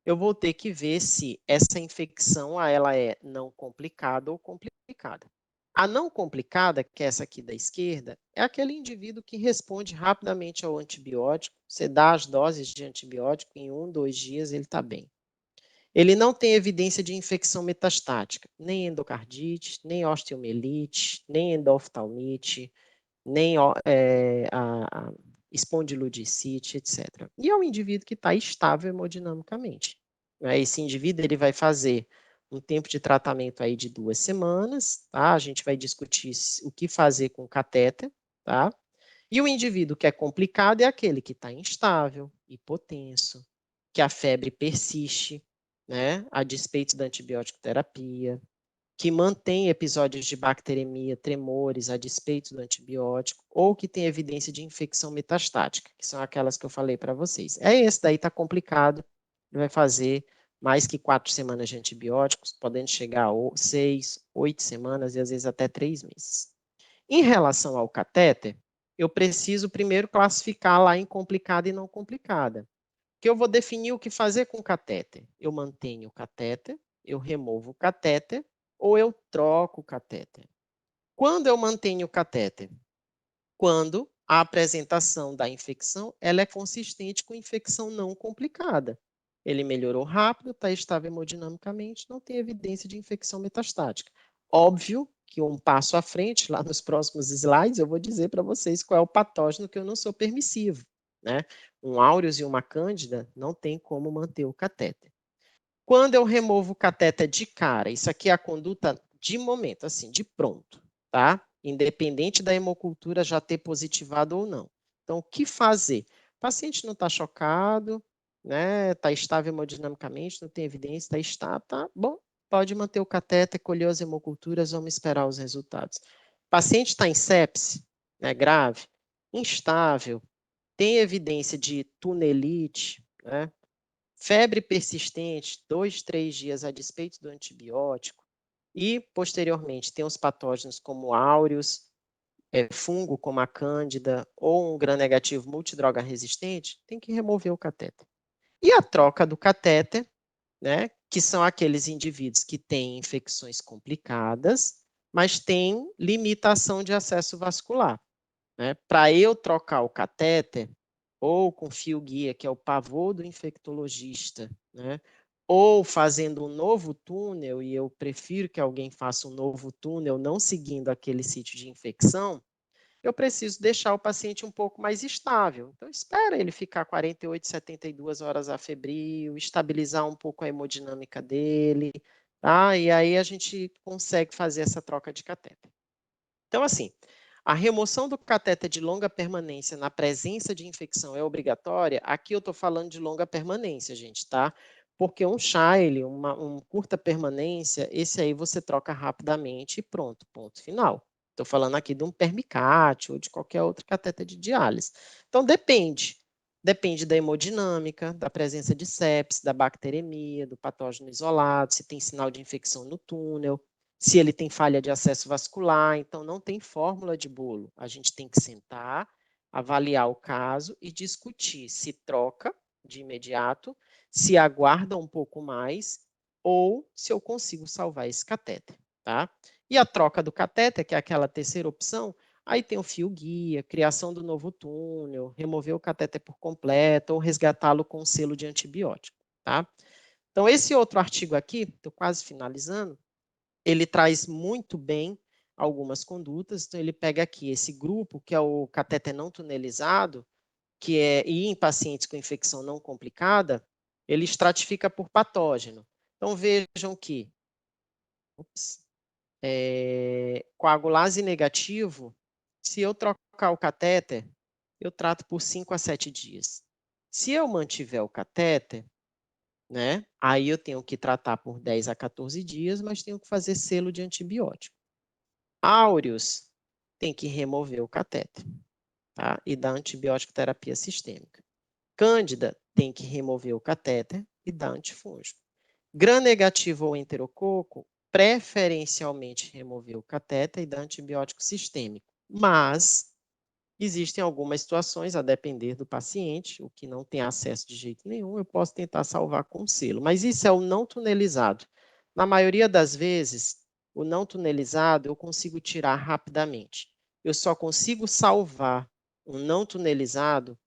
Speaker 5: eu vou ter que ver se essa infecção ela é não complicada ou complicada. A não complicada, que é essa aqui da esquerda, é aquele indivíduo que responde rapidamente ao antibiótico, você dá as doses de antibiótico, em 1, 2 dias ele está bem. Ele não tem evidência de infecção metastática, nem endocardite, nem osteomielite, nem endoftalmite, nem a espondilodicite, etc. E é um indivíduo que está estável hemodinamicamente. Esse indivíduo ele vai fazer um tempo de tratamento aí de 2 semanas, tá? A gente vai discutir o que fazer com o catéter, tá? E o indivíduo que é complicado é aquele que está instável, hipotenso, que a febre persiste, né? A despeito da antibiótico terapia, que mantém episódios de bacteremia, tremores, a despeito do antibiótico, ou que tem evidência de infecção metastática, que são aquelas que eu falei para vocês. Esse daí está complicado, ele vai fazer mais que 4 semanas de antibióticos, podendo chegar a 6, 8 semanas e às vezes até 3 meses. Em relação ao catéter, eu preciso primeiro classificar lá em complicada e não complicada, que eu vou definir o que fazer com o catéter. Eu mantenho o catéter, eu removo o catéter, ou eu troco o catéter. Quando eu mantenho o catéter? Quando a apresentação da infecção ela é consistente com infecção não complicada. Ele melhorou rápido, está estável hemodinamicamente, não tem evidência de infecção metastática. Óbvio que um passo à frente, lá nos próximos slides, eu vou dizer para vocês qual é o patógeno que eu não sou permissivo, né? Um áureus e uma cândida não tem como manter o catéter. Quando eu removo o catéter de cara, isso aqui é a conduta de momento, assim, de pronto, tá? Independente da hemocultura já ter positivado ou não. Então, o que fazer? O paciente não está chocado, né? Está estável hemodinamicamente, não tem evidência, está estável, tá bom, pode manter o catéter, colher as hemoculturas, vamos esperar os resultados. O paciente está em sepse, né, grave, instável, tem evidência de tunelite, né? Febre persistente, 2, 3 dias a despeito do antibiótico, e, posteriormente, tem os patógenos como áureos, fungo como a cândida, ou um gram-negativo multidroga resistente, tem que remover o catéter. E a troca do catéter, né, que são aqueles indivíduos que têm infecções complicadas, mas têm limitação de acesso vascular. Né? Para eu trocar o catéter, ou com fio guia, que é o pavor do infectologista, né? Ou fazendo um novo túnel, e eu prefiro que alguém faça um novo túnel, não seguindo aquele sítio de infecção, eu preciso deixar o paciente um pouco mais estável. Então, espera ele ficar 48, 72 horas afebril, estabilizar um pouco a hemodinâmica dele, tá? E aí a gente consegue fazer essa troca de catéter. Então, assim, a remoção do catéter de longa permanência na presença de infecção é obrigatória? Aqui eu estou falando de longa permanência, gente, tá? Porque um Shile, um curta permanência, esse aí você troca rapidamente e pronto, ponto final. Estou falando aqui de um Permicate ou de qualquer outro catéter de diálise. Então, depende. Depende da hemodinâmica, da presença de sepsis, da bacteremia, do patógeno isolado, se tem sinal de infecção no túnel, se ele tem falha de acesso vascular, então não tem fórmula de bolo. A gente tem que sentar, avaliar o caso e discutir se troca de imediato, se aguarda um pouco mais ou se eu consigo salvar esse catéter, tá? E a troca do catéter, que é aquela terceira opção, aí tem o fio guia, criação do novo túnel, remover o catéter por completo ou resgatá-lo com selo de antibiótico, tá? Então, esse outro artigo aqui, estou quase finalizando, ele traz muito bem algumas condutas. Então, ele pega aqui esse grupo, que é o catéter não tunelizado, e em pacientes com infecção não complicada, ele estratifica por patógeno. Então, vejam que coagulase negativo, se eu trocar o catéter, eu trato por 5 a 7 dias. Se eu mantiver o catéter, né, aí eu tenho que tratar por 10 a 14 dias, mas tenho que fazer selo de antibiótico. Áureos, tem que remover o catéter, tá? E dar antibiótico terapia sistêmica. Cândida, tem que remover o catéter e dar antifúngico. Gram-negativo ou enterococo, preferencialmente remover o catéter e dar antibiótico sistêmico. Mas existem algumas situações, a depender do paciente, o que não tem acesso de jeito nenhum, eu posso tentar salvar com selo. Mas isso é o não tunelizado. Na maioria das vezes, o não tunelizado eu consigo tirar rapidamente. Eu só consigo salvar um não tunelizado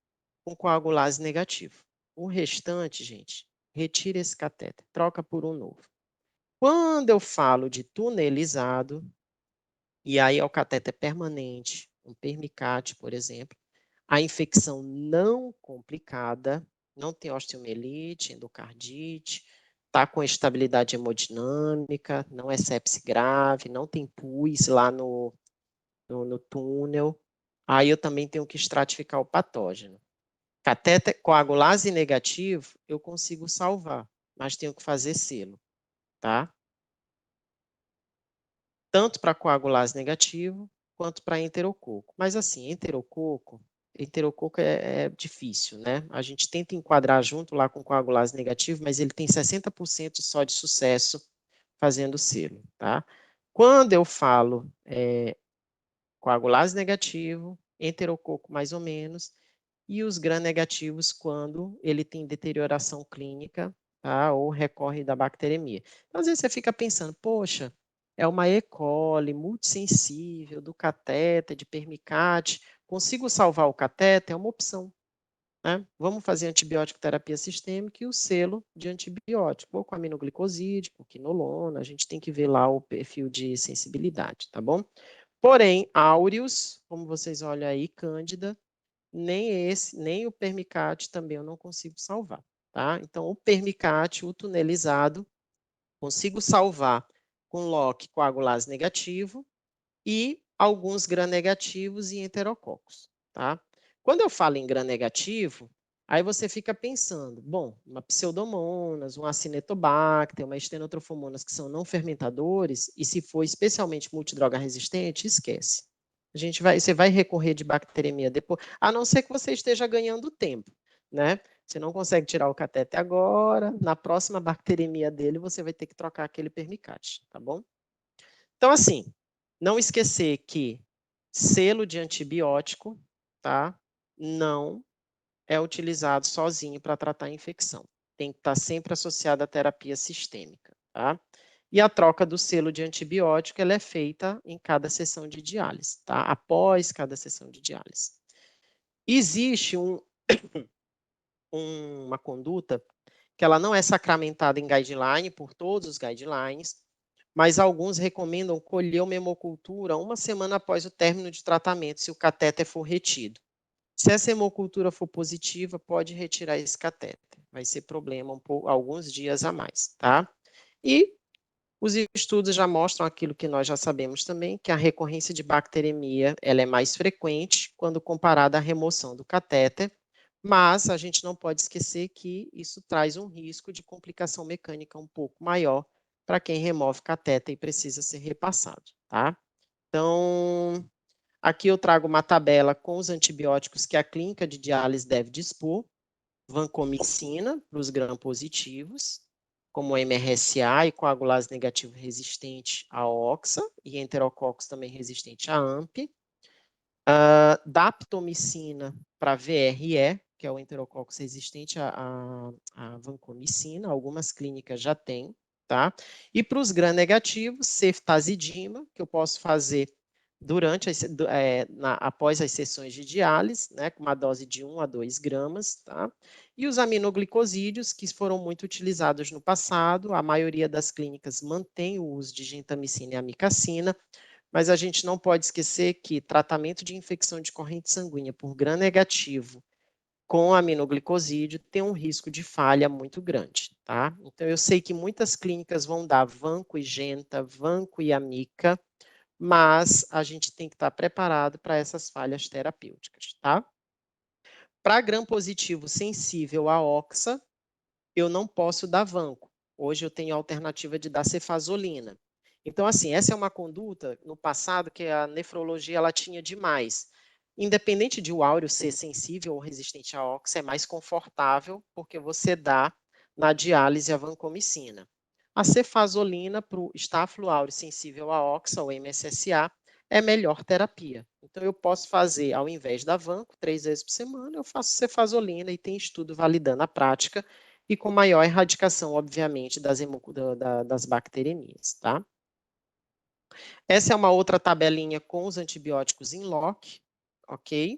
Speaker 5: com coagulase negativo. O restante, gente, retira esse catéter, troca por um novo. Quando eu falo de tunelizado, e aí é o catéter permanente, um permicate, por exemplo, a infecção não complicada, não tem osteomielite, endocardite, está com estabilidade hemodinâmica, não é sepse grave, não tem pus lá no túnel, aí eu também tenho que estratificar o patógeno. Catéter coagulase negativo, eu consigo salvar, mas tenho que fazer selo, tá? Tanto para coagulase negativo, quanto para enterococo. Mas assim, enterococo é difícil, né? A gente tenta enquadrar junto lá com coagulase negativo, mas ele tem 60% só de sucesso fazendo selo, tá? Quando eu falo coagulase negativo, enterococo mais ou menos, e os gram-negativos quando ele tem deterioração clínica, tá? Ou recorre da bacteremia. Então, às vezes você fica pensando, poxa, é uma E. coli multissensível, do catéter, de permicate, consigo salvar o catéter? É uma opção. Né? Vamos fazer antibiótico terapia sistêmica e o selo de antibiótico, ou com aminoglicosídeo, quinolona, a gente tem que ver lá o perfil de sensibilidade, tá bom? Porém, áureos, como vocês olham aí, cândida, nem o permicate também eu não consigo salvar, tá? Então, o permicate, o tunelizado, consigo salvar com LOC coagulase negativo e alguns gram-negativos e enterococos, tá? Quando eu falo em gram-negativo, aí você fica pensando, bom, uma pseudomonas, um acinetobacter, uma estenotrofomonas que são não fermentadores, e se for especialmente multidroga resistente, esquece. Você vai recorrer de bacteremia depois, a não ser que você esteja ganhando tempo, né? Você não consegue tirar o catéter agora, na próxima bacteremia dele, você vai ter que trocar aquele permicate, tá bom? Então, assim, não esquecer que selo de antibiótico, tá? Não é utilizado sozinho para tratar a infecção. Tem que estar sempre associado à terapia sistêmica, tá? E a troca do selo de antibiótico, ela é feita em cada sessão de diálise, tá? Após cada sessão de diálise. Existe uma conduta que ela não é sacramentada em guideline, por todos os guidelines, mas alguns recomendam colher uma hemocultura uma semana após o término de tratamento, se o catéter for retido. Se essa hemocultura for positiva, pode retirar esse catéter. Vai ser problema alguns dias a mais, tá? E os estudos já mostram aquilo que nós já sabemos também, que a recorrência de bacteremia ela é mais frequente quando comparada à remoção do catéter, mas a gente não pode esquecer que isso traz um risco de complicação mecânica um pouco maior para quem remove catéter e precisa ser repassado, tá? Então, aqui eu trago uma tabela com os antibióticos que a clínica de diálise deve dispor, vancomicina para os gram-positivos, como MRSA e coagulase negativo resistente à oxa, e enterococcus também resistente à AMP, daptomicina para VRE, que é o enterococcus resistente à vancomicina, algumas clínicas já têm, tá? E para os gram-negativos, ceftazidima, que eu posso fazer durante após as sessões de diálise, né, com uma dose de 1 a 2 gramas, tá? E os aminoglicosídeos, que foram muito utilizados no passado, a maioria das clínicas mantém o uso de gentamicina e amicacina, mas a gente não pode esquecer que tratamento de infecção de corrente sanguínea por gram-negativo com aminoglicosídeo tem um risco de falha muito grande, tá? Então, eu sei que muitas clínicas vão dar vanco e genta, vanco e amica, mas a gente tem que estar preparado para essas falhas terapêuticas, tá? Para gram positivo sensível à oxa, eu não posso dar vanco. Hoje eu tenho a alternativa de dar cefazolina. Então, assim, essa é uma conduta no passado que a nefrologia ela tinha demais. Independente de o áureo ser sensível ou resistente à oxa, é mais confortável porque você dá na diálise a vancomicina. A cefazolina para o estáfilo áureo sensível à oxa, ou MSSA, é melhor terapia. Então, eu posso fazer, ao invés da vanco, 3 vezes por semana, eu faço cefazolina e tem estudo validando a prática e com maior erradicação, obviamente, das bacteremias, tá? Essa é uma outra tabelinha com os antibióticos em lock, ok?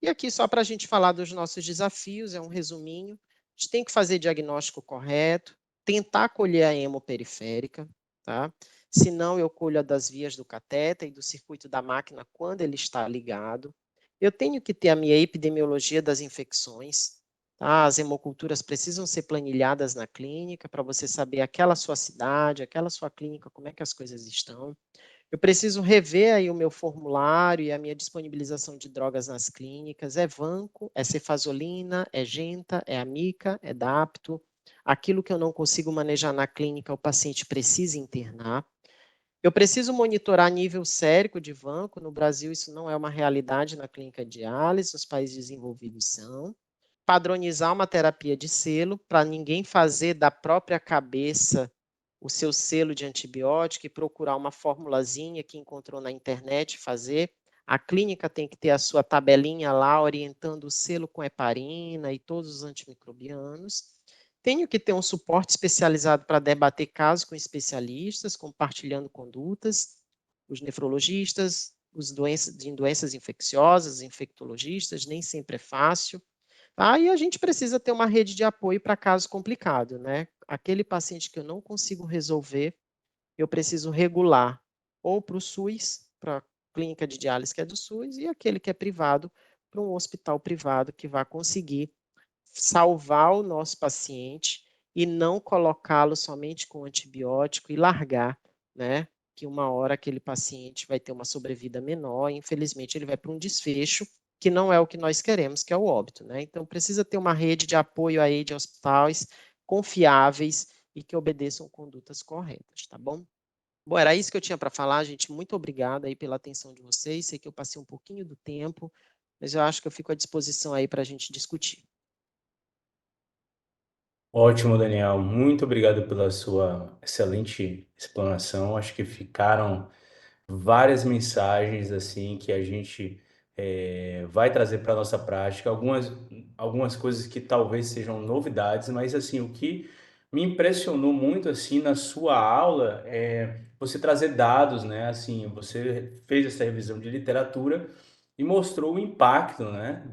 Speaker 5: E aqui, só para a gente falar dos nossos desafios, é um resuminho. A gente tem que fazer diagnóstico correto, tentar colher a hemoperiférica, tá? Se não, eu colho a das vias do catéter e do circuito da máquina quando ele está ligado. Eu tenho que ter a minha epidemiologia das infecções, tá? As hemoculturas precisam ser planilhadas na clínica para você saber aquela sua cidade, aquela sua clínica, como é que as coisas estão. Eu preciso rever aí o meu formulário e a minha disponibilização de drogas nas clínicas. É vanco, é cefazolina, é genta, é amica, é dapto. Aquilo que eu não consigo manejar na clínica, o paciente precisa internar. Eu preciso monitorar nível sérico de vanco. No Brasil, isso não é uma realidade na clínica de diálise, os países desenvolvidos são. Padronizar uma terapia de selo, para ninguém fazer da própria cabeça o seu selo de antibiótico e procurar uma formulazinha que encontrou na internet fazer. A clínica tem que ter a sua tabelinha lá orientando o selo com heparina e todos os antimicrobianos. Tenho que ter um suporte especializado para debater casos com especialistas, compartilhando condutas, os nefrologistas, os doenças infecciosas, infectologistas, nem sempre é fácil. Aí a gente precisa ter uma rede de apoio para caso complicado, né? Aquele paciente que eu não consigo resolver, eu preciso regular ou para o SUS, para a clínica de diálise que é do SUS, e aquele que é privado, para um hospital privado que vai conseguir salvar o nosso paciente e não colocá-lo somente com antibiótico e largar, né? Que uma hora aquele paciente vai ter uma sobrevida menor e, infelizmente, ele vai para um desfecho que não é o que nós queremos, que é o óbito, né? Então, precisa ter uma rede de apoio aí de hospitais confiáveis e que obedeçam condutas corretas, tá bom? Bom, era isso que eu tinha para falar, gente. Muito obrigada aí pela atenção de vocês. Sei que eu passei um pouquinho do tempo, mas eu acho que eu fico à disposição aí para a gente discutir.
Speaker 2: Ótimo, Daniel. Muito obrigado pela sua excelente explanação. Acho que ficaram várias mensagens assim que a gente vai trazer para a nossa prática. Algumas coisas que talvez sejam novidades, mas assim, o que me impressionou muito assim na sua aula é você trazer dados, né? Assim, você fez essa revisão de literatura e mostrou o impacto, né,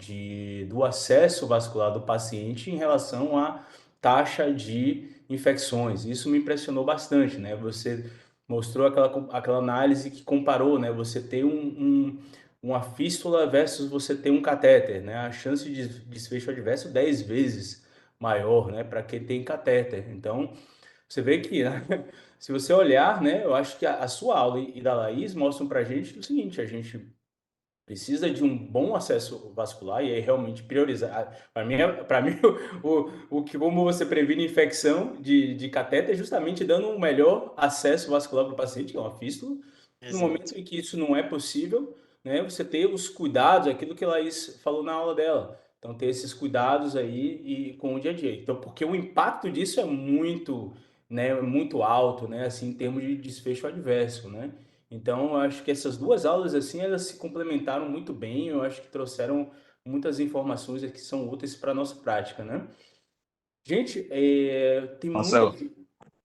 Speaker 2: do acesso vascular do paciente em relação à taxa de infecções. Isso me impressionou bastante, né? Você mostrou aquela análise que comparou, né? Você ter uma fístula versus você ter um catéter, né? A chance de desfecho adverso 10 vezes maior, né? Para quem tem catéter. Então, você vê que, né? Se você olhar, né? Eu acho que a sua aula e da Laís mostram para a gente o seguinte: a gente precisa de um bom acesso vascular e aí realmente priorizar. Para mim o que como você previne infecção de catéter é justamente dando um melhor acesso vascular para o paciente, que é uma fístula. No momento
Speaker 5: Exato.
Speaker 2: em que isso não é possível, né, você ter os cuidados, aquilo que a Laís falou na aula dela. Então, ter esses cuidados aí e com o dia a dia. Então, porque o impacto disso é muito, né, muito alto, né, assim, em termos de desfecho adverso, né? Então, eu acho que essas duas aulas, assim, elas se complementaram muito bem. Eu acho que trouxeram muitas informações que são úteis para a nossa prática, né? Gente, tem muita...
Speaker 1: Marcelo,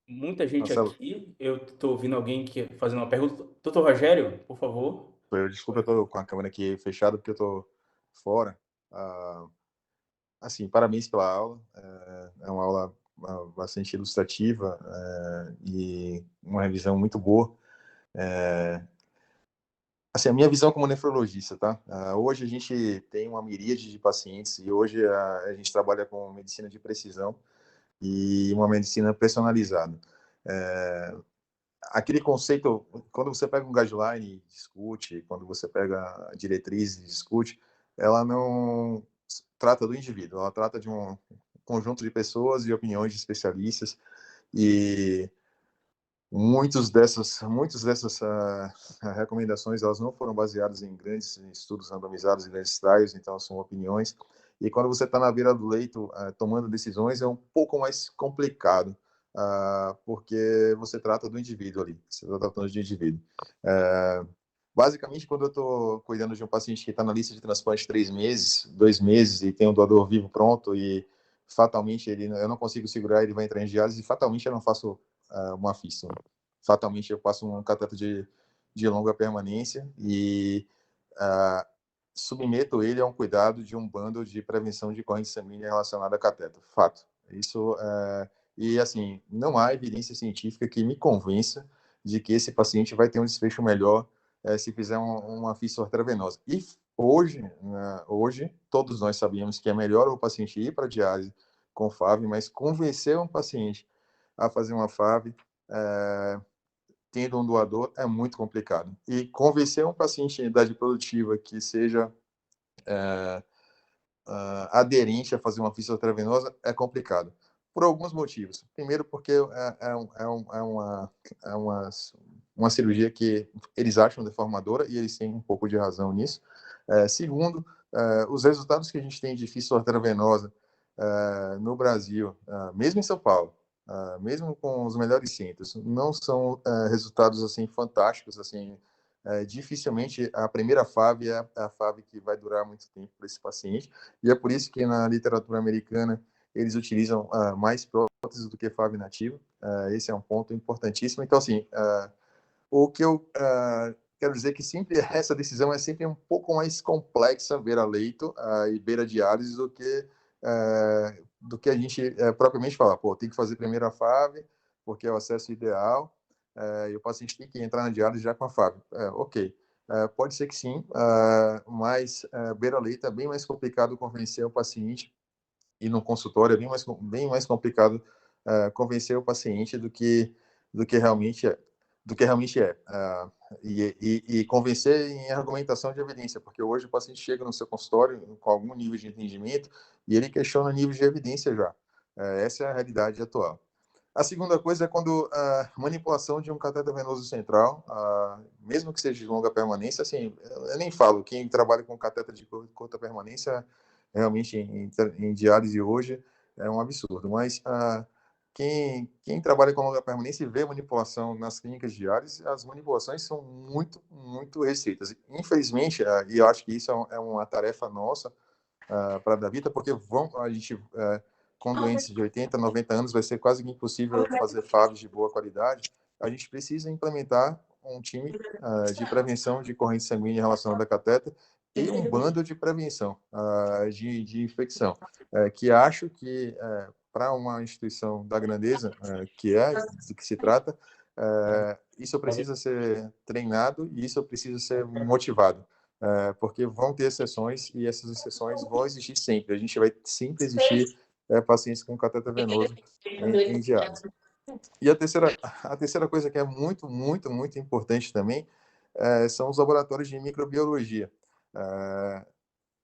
Speaker 2: muita gente
Speaker 6: Marcelo,
Speaker 2: aqui. Eu estou ouvindo alguém que fazendo uma pergunta. Doutor Rogério, por favor.
Speaker 6: desculpa, eu tô com a câmera aqui fechada porque eu tô fora. Ah, assim, parabéns pela aula. É uma aula bastante ilustrativa e uma revisão muito boa. Assim, a minha visão como nefrologista, tá? Hoje a gente tem uma miríade de pacientes e hoje a gente trabalha com medicina de precisão e uma medicina personalizada. Aquele conceito, quando você pega um guideline e discute, quando você pega a diretriz e discute, ela não trata do indivíduo, ela trata de um conjunto de pessoas e opiniões de especialistas e muitas dessas recomendações elas não foram baseadas em grandes estudos randomizados, em grandes trials, então são opiniões. E quando você está na beira do leito tomando decisões é um pouco mais complicado, porque você trata do indivíduo ali, você está tratando de indivíduo. Basicamente, quando eu estou cuidando de um paciente que está na lista de transplante 3 meses, 2 meses, e tem um doador vivo pronto e fatalmente eu não consigo segurar, ele vai entrar em diálise e fatalmente eu não faço uma fístula. Fatalmente eu passo um cateto de longa permanência e submeto ele a um cuidado de um bando de prevenção de corrente sanguínea relacionada a cateto. Fato. Isso e assim, não há evidência científica que me convença de que esse paciente vai ter um desfecho melhor se fizer uma fístula intravenosa. E hoje, todos nós sabemos que é melhor o paciente ir para a diálise com FAV, mas convencer um paciente a fazer uma FAV, tendo um doador, é muito complicado. E convencer um paciente em idade produtiva que seja aderente a fazer uma fístula intravenosa é complicado. Por alguns motivos. Primeiro, porque uma cirurgia que eles acham deformadora e eles têm um pouco de razão nisso. Segundo, os resultados que a gente tem de fístula intravenosa no Brasil, mesmo em São Paulo, mesmo com os melhores centros, não são resultados assim fantásticos, assim. Dificilmente a primeira FAV é a FAV que vai durar muito tempo para esse paciente, e é por isso que na literatura americana eles utilizam mais próteses do que FAV nativa. Esse é um ponto importantíssimo. Então, assim, o que eu quero dizer é que sempre essa decisão é sempre um pouco mais complexa beira-leito e beira-diálise do que a gente propriamente fala. Pô, tem que fazer primeiro a FAV, porque é o acesso ideal, e o paciente tem que entrar na diálise já com a FAV. Ok. Pode ser que sim, mas beira-leito é bem mais complicado convencer o paciente, e no consultório é bem mais complicado convencer o paciente do que realmente é. E convencer em argumentação de evidência, porque hoje o paciente chega no seu consultório com algum nível de entendimento e ele questiona nível de evidência já. Essa é a realidade atual. A segunda coisa é quando a manipulação de um cateter venoso central, mesmo que seja de longa permanência, assim, eu nem falo, quem trabalha com cateter de curta permanência, realmente em diálise hoje, é um absurdo, mas quem trabalha com longa permanência e vê manipulação nas clínicas de diálise, as manipulações são muito, muito restritas. Infelizmente, e eu acho que isso é uma tarefa nossa para a Davita, porque a gente com doentes de 80, 90 anos, vai ser quase impossível fazer FAVs de boa qualidade. A gente precisa implementar um time de prevenção de corrente sanguínea relacionada a catéter e um bando de prevenção de infecção, que acho que, para uma instituição da grandeza que é, do que se trata, isso precisa ser treinado e isso precisa ser motivado. Porque vão ter exceções e essas exceções vão existir sempre. A gente vai sempre existir pacientes com cateter venoso em diálise. E a terceira coisa que é muito, muito, muito importante também são os laboratórios de microbiologia.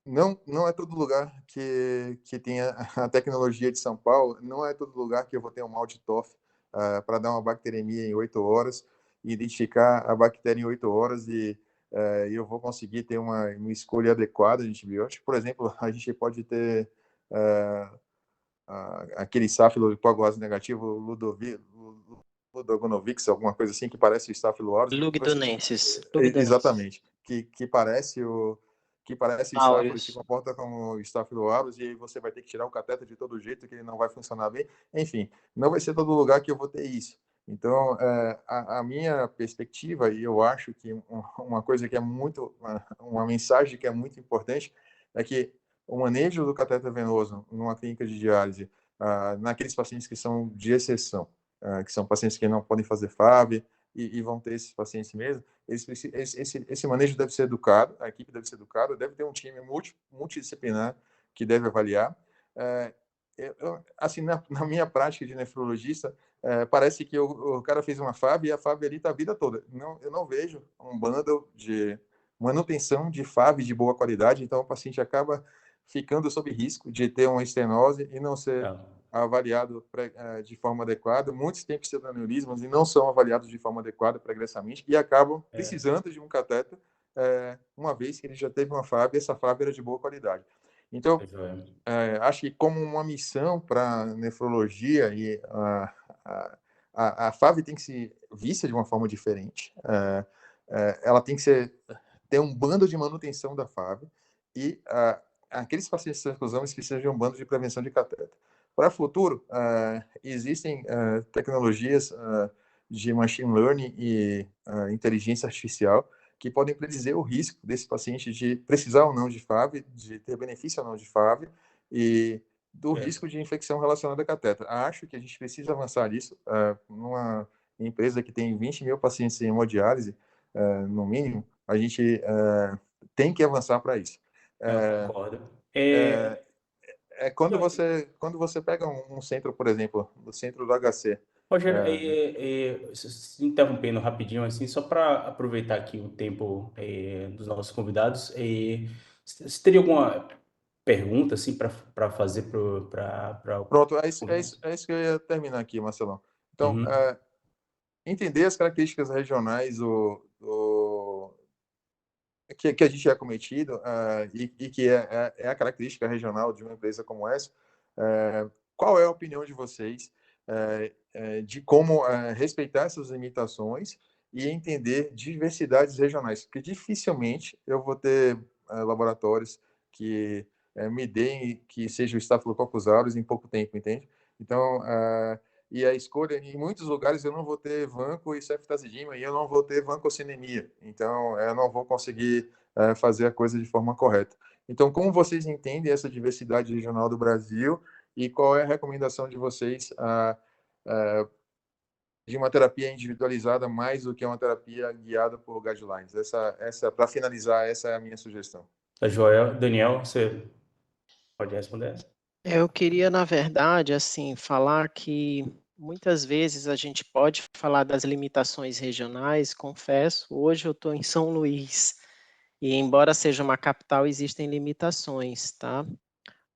Speaker 6: Não é todo lugar que tenha a tecnologia de São Paulo, não é todo lugar que eu vou ter um MALDI-TOF para dar uma bacteremia em 8 horas, identificar a bactéria em 8 horas e eu vou conseguir ter uma escolha adequada de antibiótico. Por exemplo, a gente pode ter aquele sáfilo hipoglose negativo, Ludogonovix, alguma coisa assim, que parece o Staphylococcus.
Speaker 5: Lugdunensis.
Speaker 6: Exatamente, que parece que parece estáfilo e se comporta como Staphylococcus, e aí você vai ter que tirar o cateter de todo jeito, que ele não vai funcionar bem. Enfim, não vai ser todo lugar que eu vou ter isso. Então, a minha perspectiva, e eu acho que uma coisa que é muito, uma mensagem que é muito importante, é que o manejo do cateter venoso numa clínica de diálise, naqueles pacientes que são de exceção, que são pacientes que não podem fazer FAB, e vão ter esses pacientes mesmo, esse manejo deve ser educado, a equipe deve ser educada, deve ter um time multidisciplinar que deve avaliar. Assim, na minha prática de nefrologista, parece que o cara fez uma FAB e a FAB ali está a vida toda. Não, eu não vejo um bundle de manutenção de FAB de boa qualidade, então o paciente acaba ficando sob risco de ter uma estenose e não ser avaliado de forma adequada. Muitos têm pseudoneurismos e não são avaliados de forma adequada pregressamente e acabam precisando de um cateter, uma vez que ele já teve uma FAB e essa FAB era de boa qualidade. Então, acho que como uma missão para nefrologia, e a FAB tem que ser vista de uma forma diferente. Ela tem que ter um bando de manutenção da FAB e aqueles pacientes de transfusão precisam de um bando de prevenção de cateter. Para o futuro, existem tecnologias de machine learning e inteligência artificial que podem predizer o risco desse paciente de precisar ou não de FAB, de ter benefício ou não de FAB, e do risco de infecção relacionada a cateter. Acho que a gente precisa avançar nisso. Numa empresa que tem 20 mil pacientes em hemodiálise, no mínimo, a gente tem que avançar para isso.
Speaker 2: Concordo.
Speaker 6: Quando você pega um centro, por exemplo, do centro do HC.
Speaker 2: Rogério, se interrompendo rapidinho, assim, só para aproveitar aqui o tempo dos nossos convidados, você teria alguma pergunta assim para fazer para
Speaker 6: Pronto, é isso que eu ia terminar aqui, Marcelão. Então, entender as características regionais que a gente é cometido e que é a característica regional de uma empresa como essa. Qual é a opinião de vocês de como respeitar essas limitações e entender diversidades regionais? Porque dificilmente eu vou ter laboratórios que me deem que seja o Staphylococcus aureus em pouco tempo, entende? Então, e a escolha, em muitos lugares eu não vou ter vanco e ceftazidima e eu não vou ter vancocinemia. Então, eu não vou conseguir fazer a coisa de forma correta. Então, como vocês entendem essa diversidade regional do Brasil e qual é a recomendação de vocês de uma terapia individualizada mais do que uma terapia guiada por guidelines? Para finalizar, essa é a minha sugestão.
Speaker 2: Tá joia. Daniel, você pode responder?
Speaker 5: Eu queria, na verdade, assim, falar que muitas vezes a gente pode falar das limitações regionais. Confesso, hoje eu estou em São Luís e, embora seja uma capital, existem limitações, tá?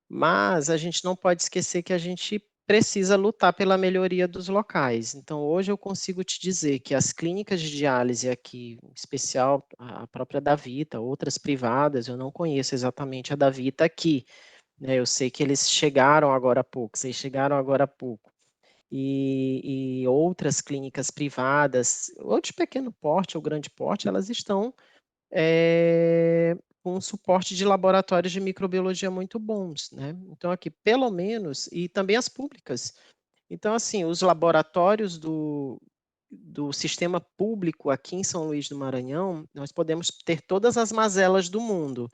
Speaker 5: Mas a gente não pode esquecer que a gente precisa lutar pela melhoria dos locais. Então, hoje eu consigo te dizer que as clínicas de diálise aqui, em especial a própria Davita, outras privadas, eu não conheço exatamente a Davita aqui, né? Eu sei que eles chegaram agora há pouco, vocês chegaram agora há pouco. E outras clínicas privadas, ou de pequeno porte ou grande porte, elas estão com um suporte de laboratórios de microbiologia muito bons, né? Então, aqui, pelo menos, e também as públicas. Então, assim, os laboratórios do sistema público aqui em São Luís do Maranhão, nós podemos ter todas as mazelas do mundo,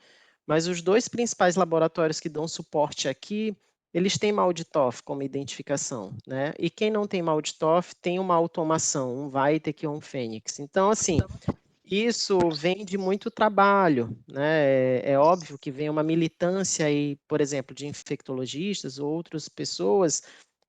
Speaker 5: mas os dois principais laboratórios que dão suporte aqui, eles têm MALDI-TOF como identificação, né? E quem não tem MALDI-TOF tem uma automação, um Vitek ou um Fênix. Então, assim, isso vem de muito trabalho, né? É óbvio que vem uma militância aí, por exemplo, de infectologistas ou outras pessoas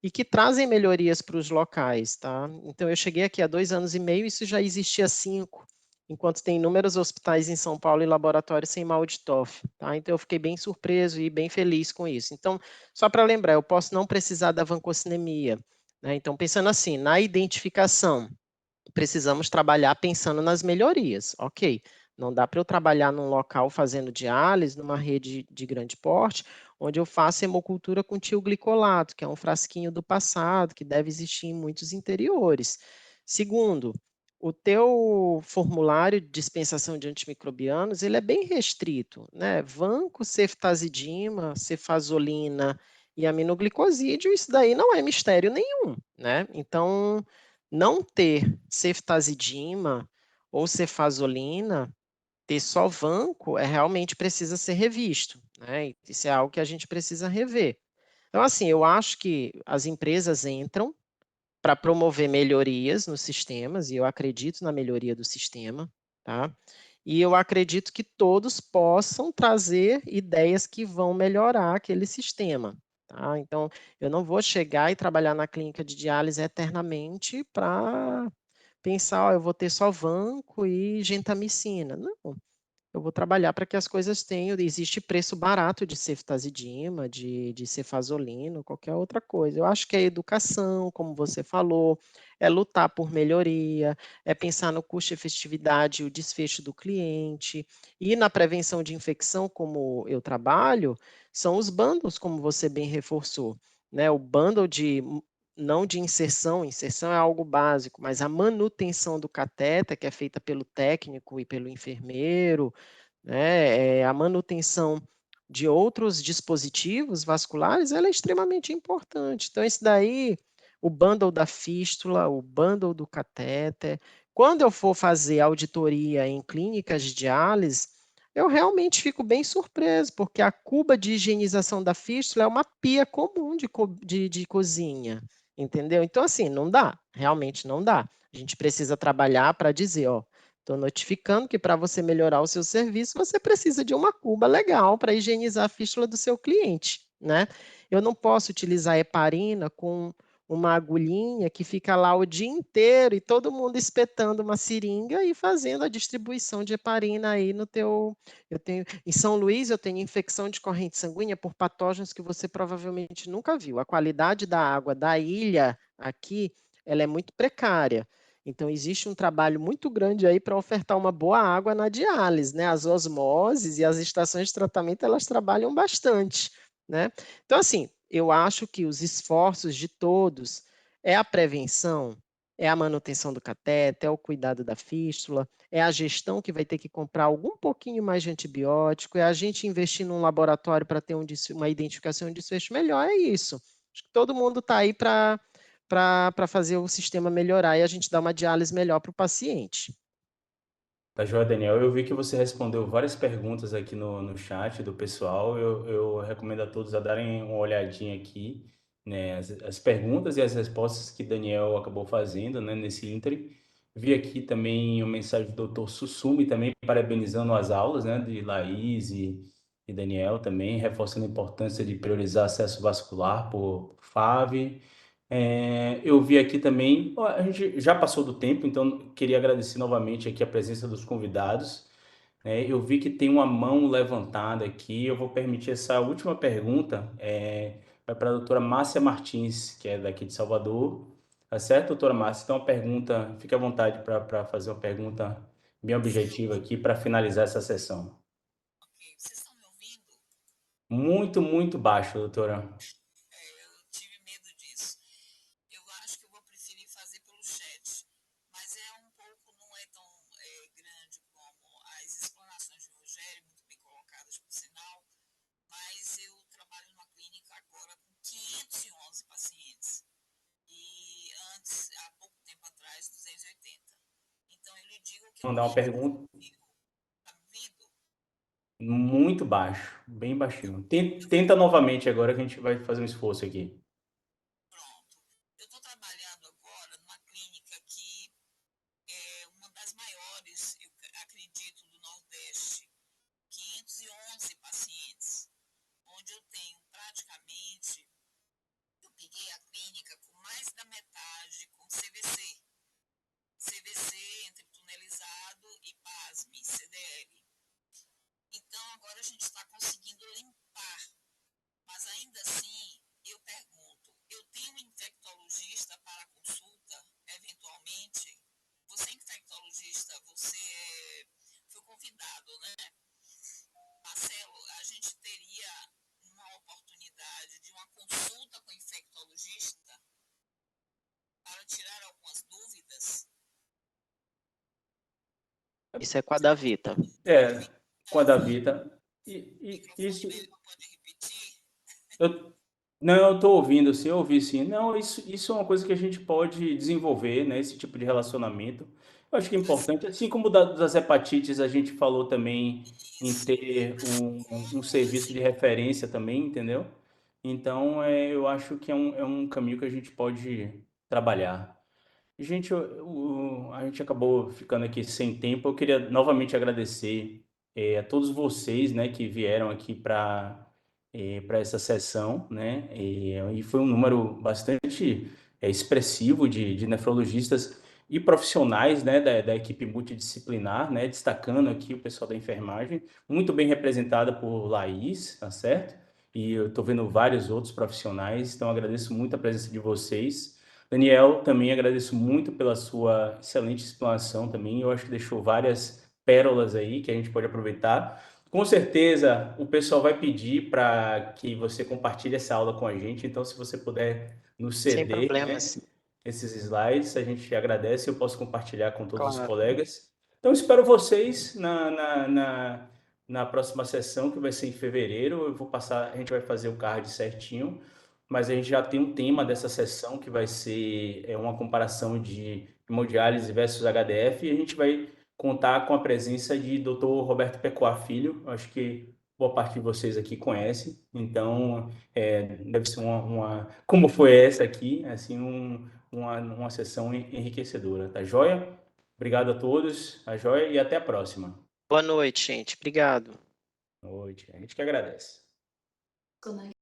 Speaker 5: e que trazem melhorias para os locais, tá? Então, eu cheguei aqui há 2 anos e meio, isso já existia há 5, enquanto tem inúmeros hospitais em São Paulo e laboratórios sem MALDI-TOF, tá? Então, eu fiquei bem surpreso e bem feliz com isso. Então, só para lembrar, eu posso não precisar da vancocinemia, né? Então, pensando assim, na identificação, precisamos trabalhar pensando nas melhorias, ok? Não dá para eu trabalhar num local fazendo diálise, numa rede de grande porte, onde eu faço hemocultura com tioglicolato, que é um frasquinho do passado, que deve existir em muitos interiores. Segundo, o teu formulário de dispensação de antimicrobianos, ele é bem restrito, né? Vanco, ceftazidima, cefazolina e aminoglicosídeo, isso daí não é mistério nenhum, né? Então, não ter ceftazidima ou cefazolina, ter só vanco, realmente precisa ser revisto, né? Isso é algo que a gente precisa rever. Então, assim, eu acho que as empresas entram para promover melhorias nos sistemas, e eu acredito na melhoria do sistema, tá? E eu acredito que todos possam trazer ideias que vão melhorar aquele sistema, tá? Então, eu não vou chegar e trabalhar na clínica de diálise eternamente para pensar, ó, eu vou ter só vanco e gentamicina. Não, eu vou trabalhar para que as coisas tenham. Existe preço barato de ceftazidima, de cefazolina, qualquer outra coisa. Eu acho que é educação, como você falou, é lutar por melhoria, é pensar no custo-efetividade e o desfecho do cliente. E na prevenção de infecção, como eu trabalho, são os bundles, como você bem reforçou. Né? O bundle de não de inserção, inserção é algo básico, mas a manutenção do catéter, que é feita pelo técnico e pelo enfermeiro, né, a manutenção de outros dispositivos vasculares, ela é extremamente importante. Então, esse daí, o bundle da fístula, o bundle do catéter. Quando eu for fazer auditoria em clínicas de diálise, eu realmente fico bem surpreso, porque a cuba de higienização da fístula é uma pia comum de cozinha, entendeu? Então, assim, não dá, realmente não dá. A gente precisa trabalhar para dizer, ó, estou notificando que para você melhorar o seu serviço, você precisa de uma cuba legal para higienizar a fístula do seu cliente, né? Eu não posso utilizar heparina com uma agulhinha que fica lá o dia inteiro e todo mundo espetando uma seringa e fazendo a distribuição de heparina aí no teu. Eu tenho em São Luís eu tenho infecção de corrente sanguínea por patógenos que você provavelmente nunca viu. A qualidade da água da ilha aqui, ela é muito precária. Então, existe um trabalho muito grande aí para ofertar uma boa água na diálise, né? As osmoses e as estações de tratamento, elas trabalham bastante, né? Então, assim, eu acho que os esforços de todos é a prevenção, é a manutenção do cateter, é o cuidado da fístula, é a gestão que vai ter que comprar algum pouquinho mais de antibiótico, é a gente investir num laboratório para ter uma identificação de desfecho melhor, é isso. Acho que todo mundo está aí para fazer o sistema melhorar e a gente dar uma diálise melhor para o paciente.
Speaker 2: Tá joia, Daniel. Eu vi que você respondeu várias perguntas aqui no chat do pessoal. Eu recomendo a todos a darem uma olhadinha aqui, né, as perguntas e as respostas que Daniel acabou fazendo, né, nesse ínterim. Vi aqui também uma mensagem do Dr. Sussumi também parabenizando as aulas, né, de Laís e Daniel também, reforçando a importância de priorizar acesso vascular por FAV. Eu vi aqui também, ó, a gente já passou do tempo, então queria agradecer novamente aqui a presença dos convidados. Eu vi que tem uma mão levantada aqui, eu vou permitir essa última pergunta, vai para a doutora Márcia Martins, que é daqui de Salvador. Tá certo, doutora Márcia? Então, a pergunta, fique à vontade para fazer uma pergunta bem objetiva aqui para finalizar essa sessão.
Speaker 3: Ok, vocês estão me ouvindo?
Speaker 2: Muito, muito baixo, doutora.
Speaker 3: Eu tive medo disso. Eu acho que eu vou preferir fazer pelo chat, mas é um pouco, não é tão grande como as explanações de Rogério, muito bem colocadas por sinal, mas eu trabalho numa clínica agora com 511 pacientes e antes, há pouco tempo atrás, 280. Então eu lhe digo que eu
Speaker 2: Mandar uma
Speaker 3: tenho,
Speaker 2: pergunta
Speaker 3: tá me ouvindo?
Speaker 2: muito baixo, bem baixinho. Tenta novamente agora que a gente vai fazer um esforço aqui.
Speaker 3: Pronto. Eu estou trabalhando agora numa clínica que é uma das maiores, eu acredito, do Nordeste. 511 pacientes, onde eu tenho praticamente, eu peguei a clínica com mais da metade com CVC. CVC entre tunelizado e, pasme, CDL. Então, agora a gente está conseguindo limpar, mas ainda assim, eu pergunto,
Speaker 5: Isso é com a Davita.
Speaker 2: Com a Davita. Isso,
Speaker 3: Pode repetir?
Speaker 2: não, eu estou ouvindo, sim, eu ouvi sim. Não, isso é uma coisa que a gente pode desenvolver, né? Esse tipo de relacionamento. Eu acho que é importante, assim como das hepatites, a gente falou também em ter um serviço de referência também, entendeu? Então, eu acho que é um caminho que a gente pode trabalhar. Gente, a gente acabou ficando aqui sem tempo. Eu queria novamente agradecer a todos vocês, né, que vieram aqui para essa sessão, né? E foi um número bastante expressivo de nefrologistas e profissionais, né, da equipe multidisciplinar, né, destacando aqui o pessoal da enfermagem, muito bem representada por Laís, tá certo? E eu estou vendo vários outros profissionais, então agradeço muito a presença de vocês. Daniel, também agradeço muito pela sua excelente explanação também. Eu acho que deixou várias pérolas aí que a gente pode aproveitar. Com certeza, o pessoal vai pedir para que você compartilhe essa aula com a gente. Então, se você puder nos
Speaker 5: Sem
Speaker 2: ceder, né,
Speaker 5: problemas.
Speaker 2: esses slides, a gente agradece. Eu posso compartilhar com todos os
Speaker 5: Claro.
Speaker 2: colegas. Então, espero vocês na próxima sessão, que vai ser em fevereiro. Eu vou passar, a gente vai fazer o card certinho, mas a gente já tem um tema dessa sessão que vai ser uma comparação de hemodiálise versus HDF, e a gente vai contar com a presença de Dr. Roberto Pecoá Filho. Acho que boa parte de vocês aqui conhece, então deve ser como foi essa aqui, assim, uma sessão enriquecedora, tá joia? Obrigado a todos, tá joia? E até a próxima.
Speaker 5: Boa noite, gente. Obrigado.
Speaker 2: Boa noite. A gente que agradece.